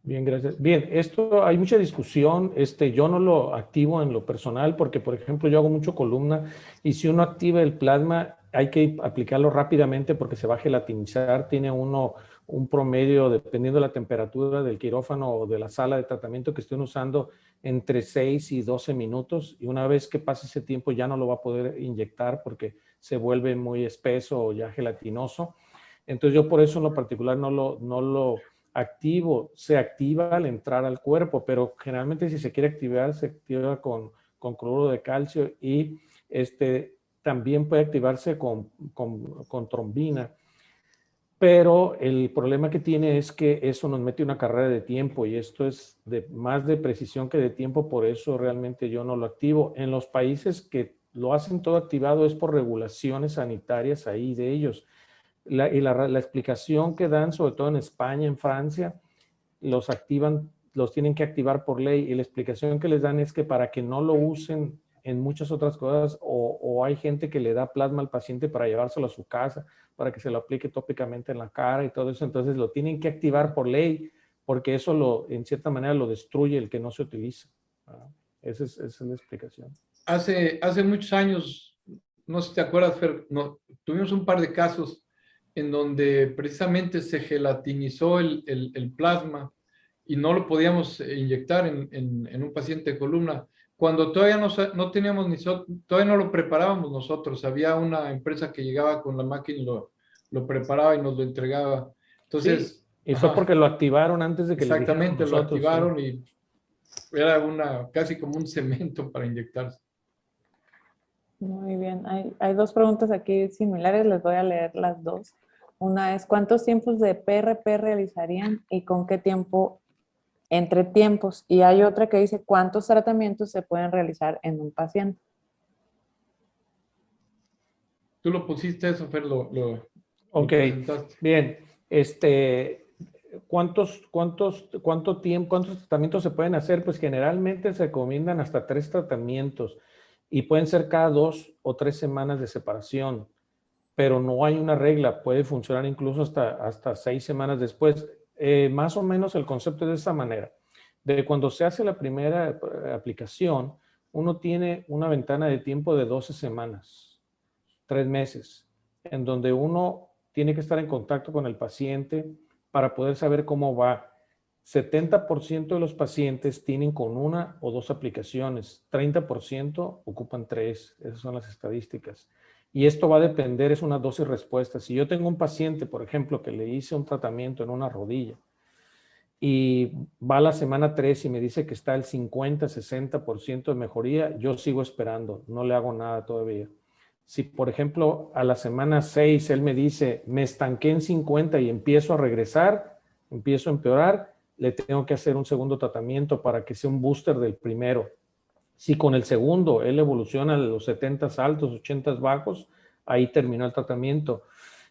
Bien, gracias. Bien, esto hay mucha discusión. Yo no lo activo en lo personal porque, por ejemplo, yo hago mucho columna y si uno activa el plasma, hay que aplicarlo rápidamente porque se va a gelatinizar. Tiene uno un promedio, dependiendo de la temperatura del quirófano o de la sala de tratamiento que estén usando, entre 6 y 12 minutos. Y una vez que pase ese tiempo ya no lo va a poder inyectar porque se vuelve muy espeso o ya gelatinoso. Entonces yo por eso en lo particular no lo activo, se activa al entrar al cuerpo, pero generalmente si se quiere activar, se activa con cloruro de calcio y también puede activarse con trombina. Pero el problema que tiene es que eso nos mete una carrera de tiempo y esto es más de precisión que de tiempo, por eso realmente yo no lo activo. En los países que lo hacen todo activado es por regulaciones sanitarias ahí de ellos. La explicación que dan, sobre todo en España, en Francia, los tienen que activar por ley y la explicación que les dan es que para que no lo usen en muchas otras cosas o hay gente que le da plasma al paciente para llevárselo a su casa, para que se lo aplique tópicamente en la cara y todo eso, entonces lo tienen que activar por ley porque eso en cierta manera lo destruye el que no se utiliza. Esa es la explicación. Hace muchos años, no sé si te acuerdas, Fer, tuvimos un par de casos en donde precisamente se gelatinizó el plasma y no lo podíamos inyectar en un paciente de columna. Cuando todavía no teníamos todavía no lo preparábamos nosotros. Había una empresa que llegaba con la máquina y lo preparaba y nos lo entregaba. Entonces, sí, y fue porque lo activaron antes de que le dijeran exactamente, nosotros, lo activaron sí. Y era casi como un cemento para inyectarse. Muy bien, hay dos preguntas aquí similares, les voy a leer las dos. Una es, ¿cuántos tiempos de PRP realizarían y con qué tiempo entre tiempos? Y hay otra que dice, ¿cuántos tratamientos se pueden realizar en un paciente? Tú lo pusiste eso, Fer, Ok, presentaste. bien. ¿Cuántos tratamientos se pueden hacer? Pues generalmente se recomiendan hasta 3 tratamientos y pueden ser cada 2 o 3 semanas de separación, pero no hay una regla, puede funcionar incluso hasta 6 semanas después. Más o menos el concepto es de esta manera. De cuando se hace la primera aplicación, uno tiene una ventana de tiempo de 12 semanas, 3 meses, en donde uno tiene que estar en contacto con el paciente para poder saber cómo va. 70% de los pacientes tienen con 1 o 2 aplicaciones, 30% ocupan 3, esas son las estadísticas. Y esto va a depender, es una dosis respuesta. Si yo tengo un paciente, por ejemplo, que le hice un tratamiento en una rodilla y va a la semana 3 y me dice que está al 50-60% de mejoría, yo sigo esperando, no le hago nada todavía. Si, por ejemplo, a la semana 6 él me dice, me estanqué en 50 y empiezo a regresar, empiezo a empeorar, le tengo que hacer un segundo tratamiento para que sea un booster del primero. Si con el segundo él evoluciona a los 70 altos, 80 bajos, ahí terminó el tratamiento.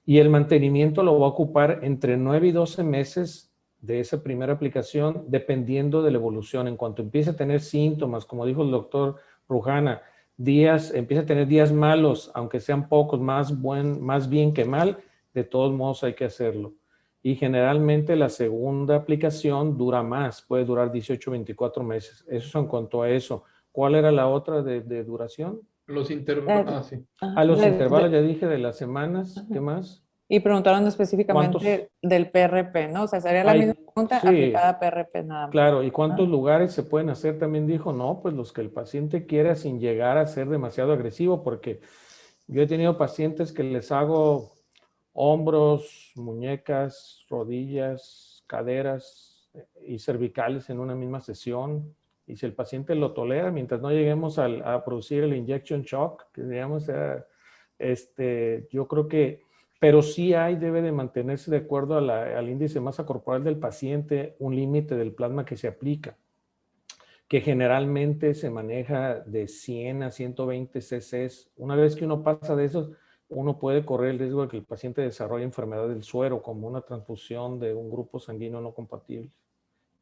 Y el mantenimiento lo va a ocupar entre 9 y 12 meses de esa primera aplicación, dependiendo de la evolución. En cuanto empiece a tener síntomas, como dijo el doctor Rujana, empieza a tener días malos, aunque sean pocos, más bien que mal, de todos modos hay que hacerlo. Y generalmente la segunda aplicación dura más, puede durar 18 o 24 meses. Eso es en cuanto a eso. ¿Cuál era la otra de duración? Los intervalos, sí. A los intervalos ya dije de las semanas, ¿qué más? Y preguntaron específicamente del PRP, ¿no? O sea, sería la Hay- misma pregunta sí. aplicada a PRP nada más. Claro, ¿y cuántos lugares se pueden hacer? También dijo, no, pues los que el paciente quiera sin llegar a ser demasiado agresivo, porque yo he tenido pacientes que les hago hombros, muñecas, rodillas, caderas y cervicales en una misma sesión. Y si el paciente lo tolera, mientras no lleguemos a producir el injection shock, que digamos, yo creo que, pero sí debe de mantenerse de acuerdo al índice de masa corporal del paciente, un límite del plasma que se aplica, que generalmente se maneja de 100 a 120 cc. Una vez que uno pasa de esos, uno puede correr el riesgo de que el paciente desarrolle enfermedad del suero, como una transfusión de un grupo sanguíneo no compatible.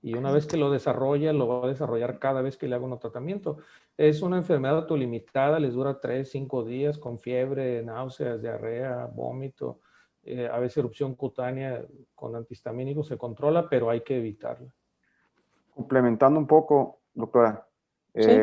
Y una vez que lo desarrolla, lo va a desarrollar cada vez que le haga un tratamiento. Es una enfermedad autolimitada, les dura 3, 5 días con fiebre, náuseas, diarrea, vómito, a veces erupción cutánea con antihistamínicos se controla, pero hay que evitarla. Complementando un poco, doctora, Sí.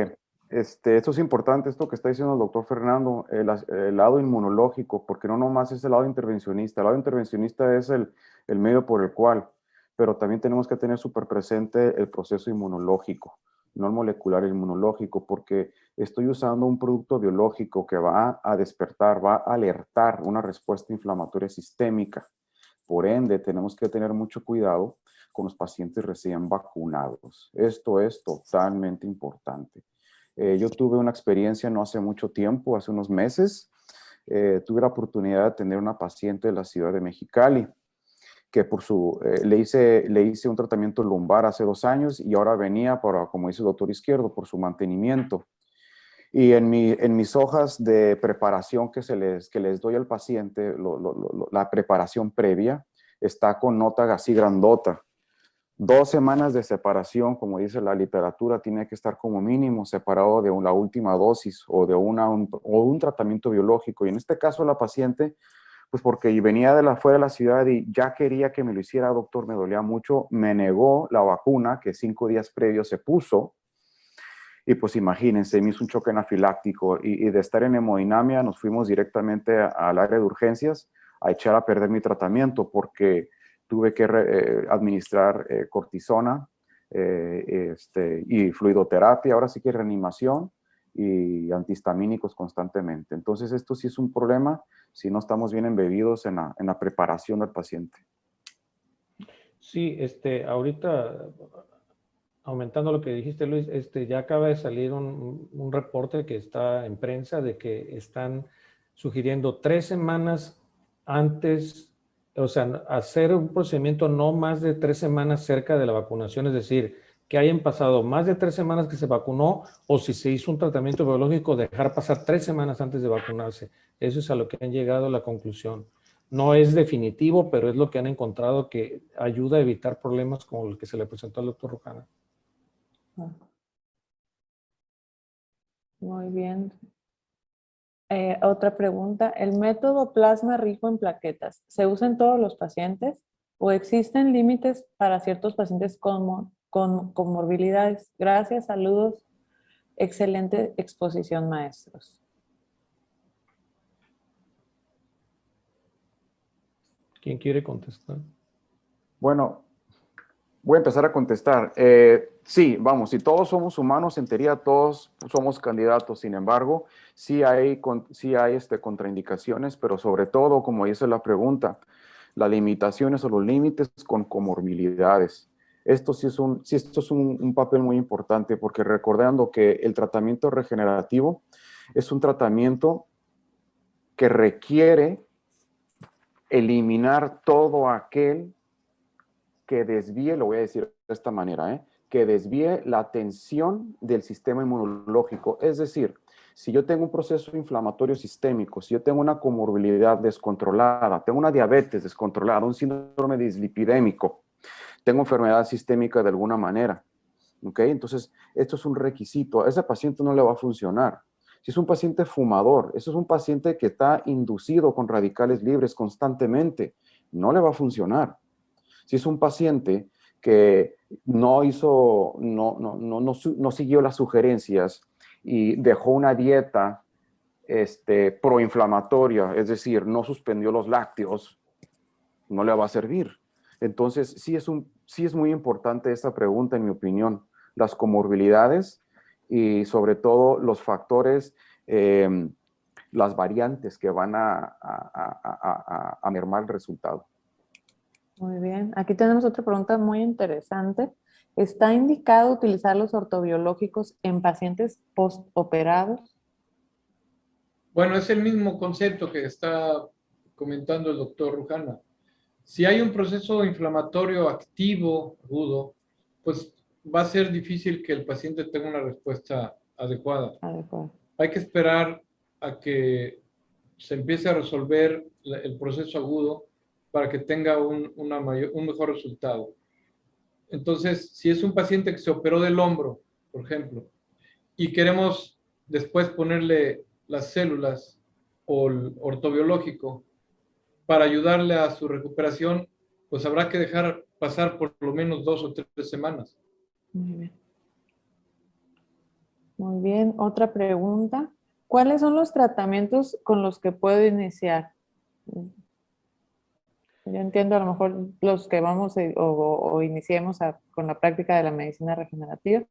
esto es importante, esto que está diciendo el doctor Fernando, el lado inmunológico, porque no nomás es el lado intervencionista. El lado intervencionista es el medio por el cual, pero también tenemos que tener súper presente el proceso inmunológico, no el molecular, el inmunológico, porque estoy usando un producto biológico que va a despertar, va a alertar una respuesta inflamatoria sistémica. Por ende, tenemos que tener mucho cuidado con los pacientes recién vacunados. Esto es totalmente importante. Yo tuve una experiencia no hace mucho tiempo, hace unos meses, tuve la oportunidad de atender a una paciente de la ciudad de Mexicali, que le hice un tratamiento lumbar hace 2 años y ahora venía, como dice el doctor Izquierdo, por su mantenimiento. Y en mis hojas de preparación que les doy al paciente, la preparación previa, está con nota así grandota. 2 semanas de separación, como dice la literatura, tiene que estar como mínimo separado de la última dosis o de un tratamiento biológico. Y en este caso la paciente, pues porque venía fuera de la ciudad y ya quería que me lo hiciera, doctor, me dolía mucho, me negó la vacuna que 5 días previos se puso. Y pues imagínense, me hizo un choque anafiláctico y de estar en hemodinamia nos fuimos directamente al área de urgencias a echar a perder mi tratamiento porque tuve que administrar cortisona y fluidoterapia, ahora sí que reanimación y antihistamínicos constantemente. Entonces esto sí es un problema si no estamos bien embebidos en la preparación del paciente. Sí, ahorita, aumentando lo que dijiste, Luis, ya acaba de salir un reporte que está en prensa de que están sugiriendo 3 semanas antes, o sea, hacer un procedimiento no más de 3 semanas cerca de la vacunación, es decir, que hayan pasado más de 3 semanas que se vacunó o si se hizo un tratamiento biológico, dejar pasar 3 semanas antes de vacunarse. Eso es a lo que han llegado a la conclusión. No es definitivo, pero es lo que han encontrado que ayuda a evitar problemas como el que se le presentó al doctor Rojana. Muy bien. Otra pregunta. ¿El método plasma rico en plaquetas se usa en todos los pacientes o existen límites para ciertos pacientes con comorbilidades? Gracias, saludos. Excelente exposición, maestros. ¿Quién quiere contestar? Bueno, voy a empezar a contestar. Sí, vamos, si todos somos humanos, en teoría todos somos candidatos. Sin embargo, sí hay contraindicaciones, pero sobre todo, como dice la pregunta, las limitaciones o los límites con comorbilidades. Esto es un papel muy importante porque recordando que el tratamiento regenerativo es un tratamiento que requiere eliminar todo aquel que desvíe, lo voy a decir de esta manera, que desvíe la atención del sistema inmunológico. Es decir, si yo tengo un proceso inflamatorio sistémico, si yo tengo una comorbilidad descontrolada, tengo una diabetes descontrolada, un síndrome dislipidémico, tengo enfermedad sistémica de alguna manera, ¿ok? Entonces, esto es un requisito. A ese paciente no le va a funcionar. Si es un paciente fumador, eso es un paciente que está inducido con radicales libres constantemente, no le va a funcionar. Si es un paciente que no siguió las sugerencias y dejó una dieta proinflamatoria, es decir, no suspendió los lácteos, no le va a servir. Entonces, sí es muy importante esta pregunta, en mi opinión, las comorbilidades y sobre todo los factores, las variantes que van a mermar el resultado. Muy bien. Aquí tenemos otra pregunta muy interesante. ¿Está indicado utilizar los ortobiológicos en pacientes postoperados? Bueno, es el mismo concepto que está comentando el doctor Rujana. Si hay un proceso inflamatorio activo, agudo, pues va a ser difícil que el paciente tenga una respuesta adecuada. Adecuado. Hay que esperar a que se empiece a resolver el proceso agudo para que tenga un mejor resultado. Entonces, si es un paciente que se operó del hombro, por ejemplo, y queremos después ponerle las células o el ortobiológico para ayudarle a su recuperación, pues habrá que dejar pasar por lo menos 2 o 3 semanas. Muy bien. Muy bien. Otra pregunta. ¿Cuáles son los tratamientos con los que puedo iniciar? Yo entiendo a lo mejor los que vamos o iniciemos con la práctica de la medicina regenerativa.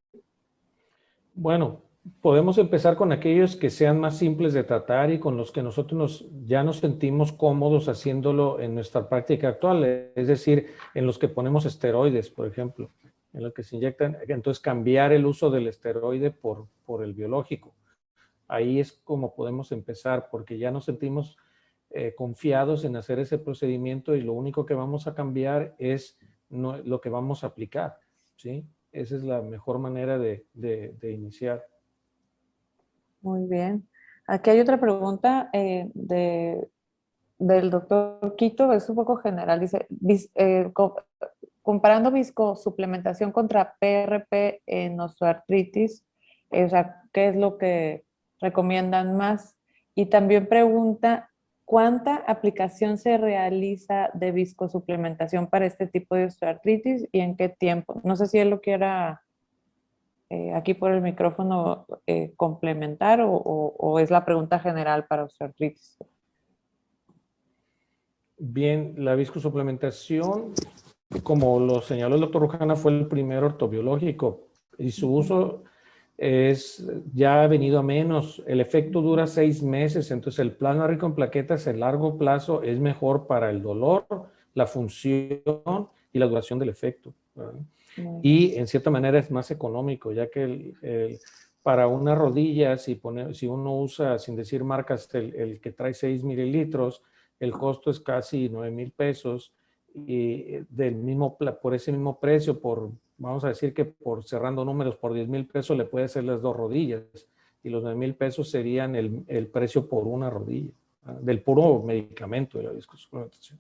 Bueno, podemos empezar con aquellos que sean más simples de tratar y con los que nosotros ya nos sentimos cómodos haciéndolo en nuestra práctica actual, es decir, en los que ponemos esteroides, por ejemplo, en los que se inyectan, entonces cambiar el uso del esteroide por el biológico. Ahí es como podemos empezar, porque ya nos sentimos confiados en hacer ese procedimiento y lo único que vamos a cambiar es lo que vamos a aplicar, ¿sí? Esa es la mejor manera de iniciar. Muy bien. Aquí hay otra pregunta del doctor Quito, es un poco general. Dice, comparando viscosuplementación contra PRP en osteoartritis, o sea, ¿qué es lo que recomiendan más? Y también pregunta, ¿cuánta aplicación se realiza de viscosuplementación para este tipo de osteoartritis y en qué tiempo? No sé si él lo quiera aquí por el micrófono complementar o es la pregunta general para osteoartritis. Bien, la viscosuplementación, como lo señaló el doctor Rujana, fue el primer ortobiológico y su uso ya ha venido a menos. El efecto dura 6 meses, entonces el plasma rico en plaquetas a largo plazo es mejor para el dolor, la función y la duración del efecto, ¿verdad? Y en cierta manera es más económico, ya que para una rodilla, si uno usa, sin decir marcas, el que trae 6 mililitros, el costo es casi 9,000 pesos y por ese mismo precio, vamos a decir que por cerrando números, por 10,000 pesos le puede hacer las 2 rodillas y los 9,000 pesos serían el precio por una rodilla, ¿verdad? Del puro medicamento de la viscosuplementación.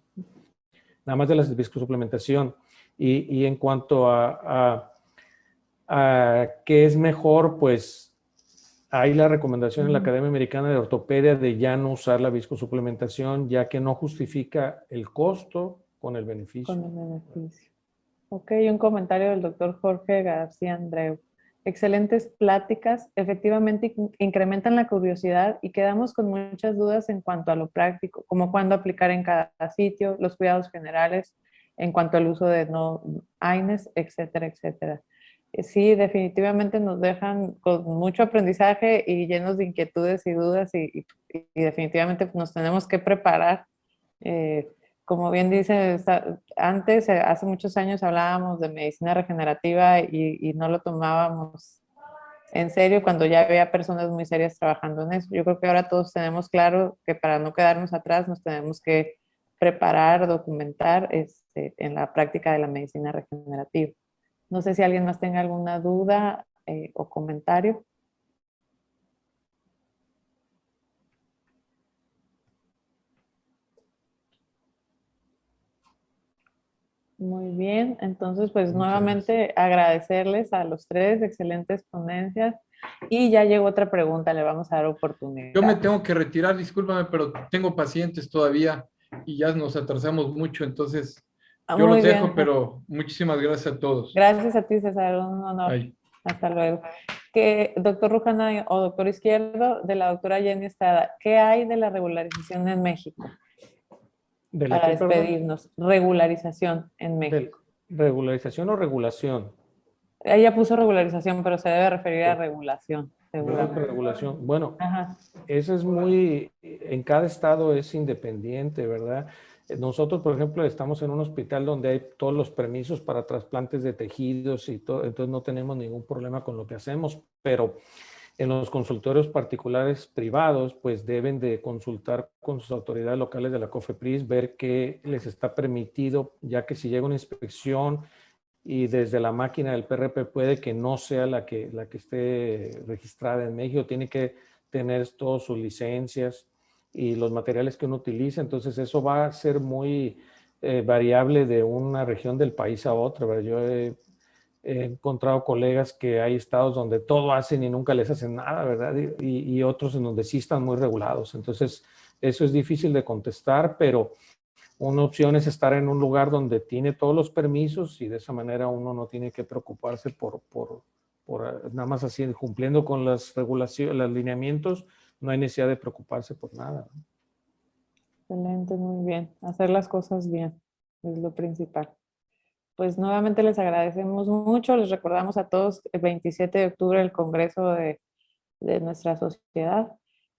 Nada más de la viscosuplementación. Y en cuanto a qué es mejor, pues hay la recomendación en la Academia Americana de Ortopedia de ya no usar la viscosuplementación, ya que no justifica el costo con el beneficio. Con el beneficio. Ok, un comentario del doctor Jorge García Andreu. Excelentes pláticas, efectivamente incrementan la curiosidad y quedamos con muchas dudas en cuanto a lo práctico, como cuándo aplicar en cada sitio, los cuidados generales, en cuanto al uso de no AINES, etcétera, etcétera. Sí, definitivamente nos dejan con mucho aprendizaje y llenos de inquietudes y dudas y definitivamente nos tenemos que preparar. Como bien dice, antes, hace muchos años hablábamos de medicina regenerativa y no lo tomábamos en serio cuando ya había personas muy serias trabajando en eso. Yo creo que ahora todos tenemos claro que para no quedarnos atrás nos tenemos que preparar, documentar en la práctica de la medicina regenerativa. No sé si alguien más tenga alguna duda o comentario. Muy bien, entonces pues nuevamente agradecerles a los tres, excelentes ponencias. Y ya llegó otra pregunta, le vamos a dar oportunidad. Yo me tengo que retirar, discúlpame, pero tengo pacientes todavía y ya nos atrasamos mucho, entonces yo Muy los dejo, bien. pero muchísimas gracias a todos. Gracias a ti, César, un honor. Bye. Hasta luego. Doctor Rujana o doctor Izquierdo, de la doctora Jenny Estrada, ¿qué hay de la regularización en México? ¿De la para qué, perdón? despedirnos. Regularización en México. ¿Regularización o regulación? Ella puso regularización, pero se debe referir a regulación, Yo creo que seguramente. regulación. Bueno, Ajá. eso es muy, en cada estado es independiente, ¿verdad? Nosotros, por ejemplo, estamos en un hospital donde hay todos los permisos para trasplantes de tejidos y todo, entonces no tenemos ningún problema con lo que hacemos, pero en los consultorios particulares privados, pues deben de consultar con sus autoridades locales de la COFEPRIS, ver qué les está permitido, ya que si llega una inspección y desde la máquina del PRP puede que no sea la que esté registrada en México, tiene que tener todas sus licencias y los materiales que uno utiliza, entonces eso va a ser muy variable de una región del país a otra, ¿verdad? Yo he encontrado colegas que hay estados donde todo hacen y nunca les hacen nada, ¿verdad? Y otros en donde sí están muy regulados, entonces eso es difícil de contestar, pero una opción es estar en un lugar donde tiene todos los permisos y de esa manera uno no tiene que preocuparse por nada más así, cumpliendo con las regulaciones, los lineamientos, no hay necesidad de preocuparse por nada. Excelente, muy bien. Hacer las cosas bien es lo principal. Pues nuevamente les agradecemos mucho. Les recordamos a todos el 27 de octubre el Congreso de nuestra sociedad,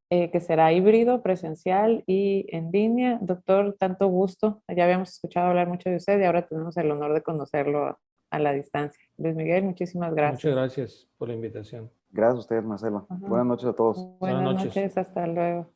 que será híbrido, presencial y en línea. Doctor, tanto gusto. Ya habíamos escuchado hablar mucho de usted y ahora tenemos el honor de conocerlo a la distancia. Luis Miguel, muchísimas Muchas gracias. gracias por la invitación. Gracias a ustedes, Marcela. Ajá. Buenas noches a todos. Buenas noches. noches, hasta luego.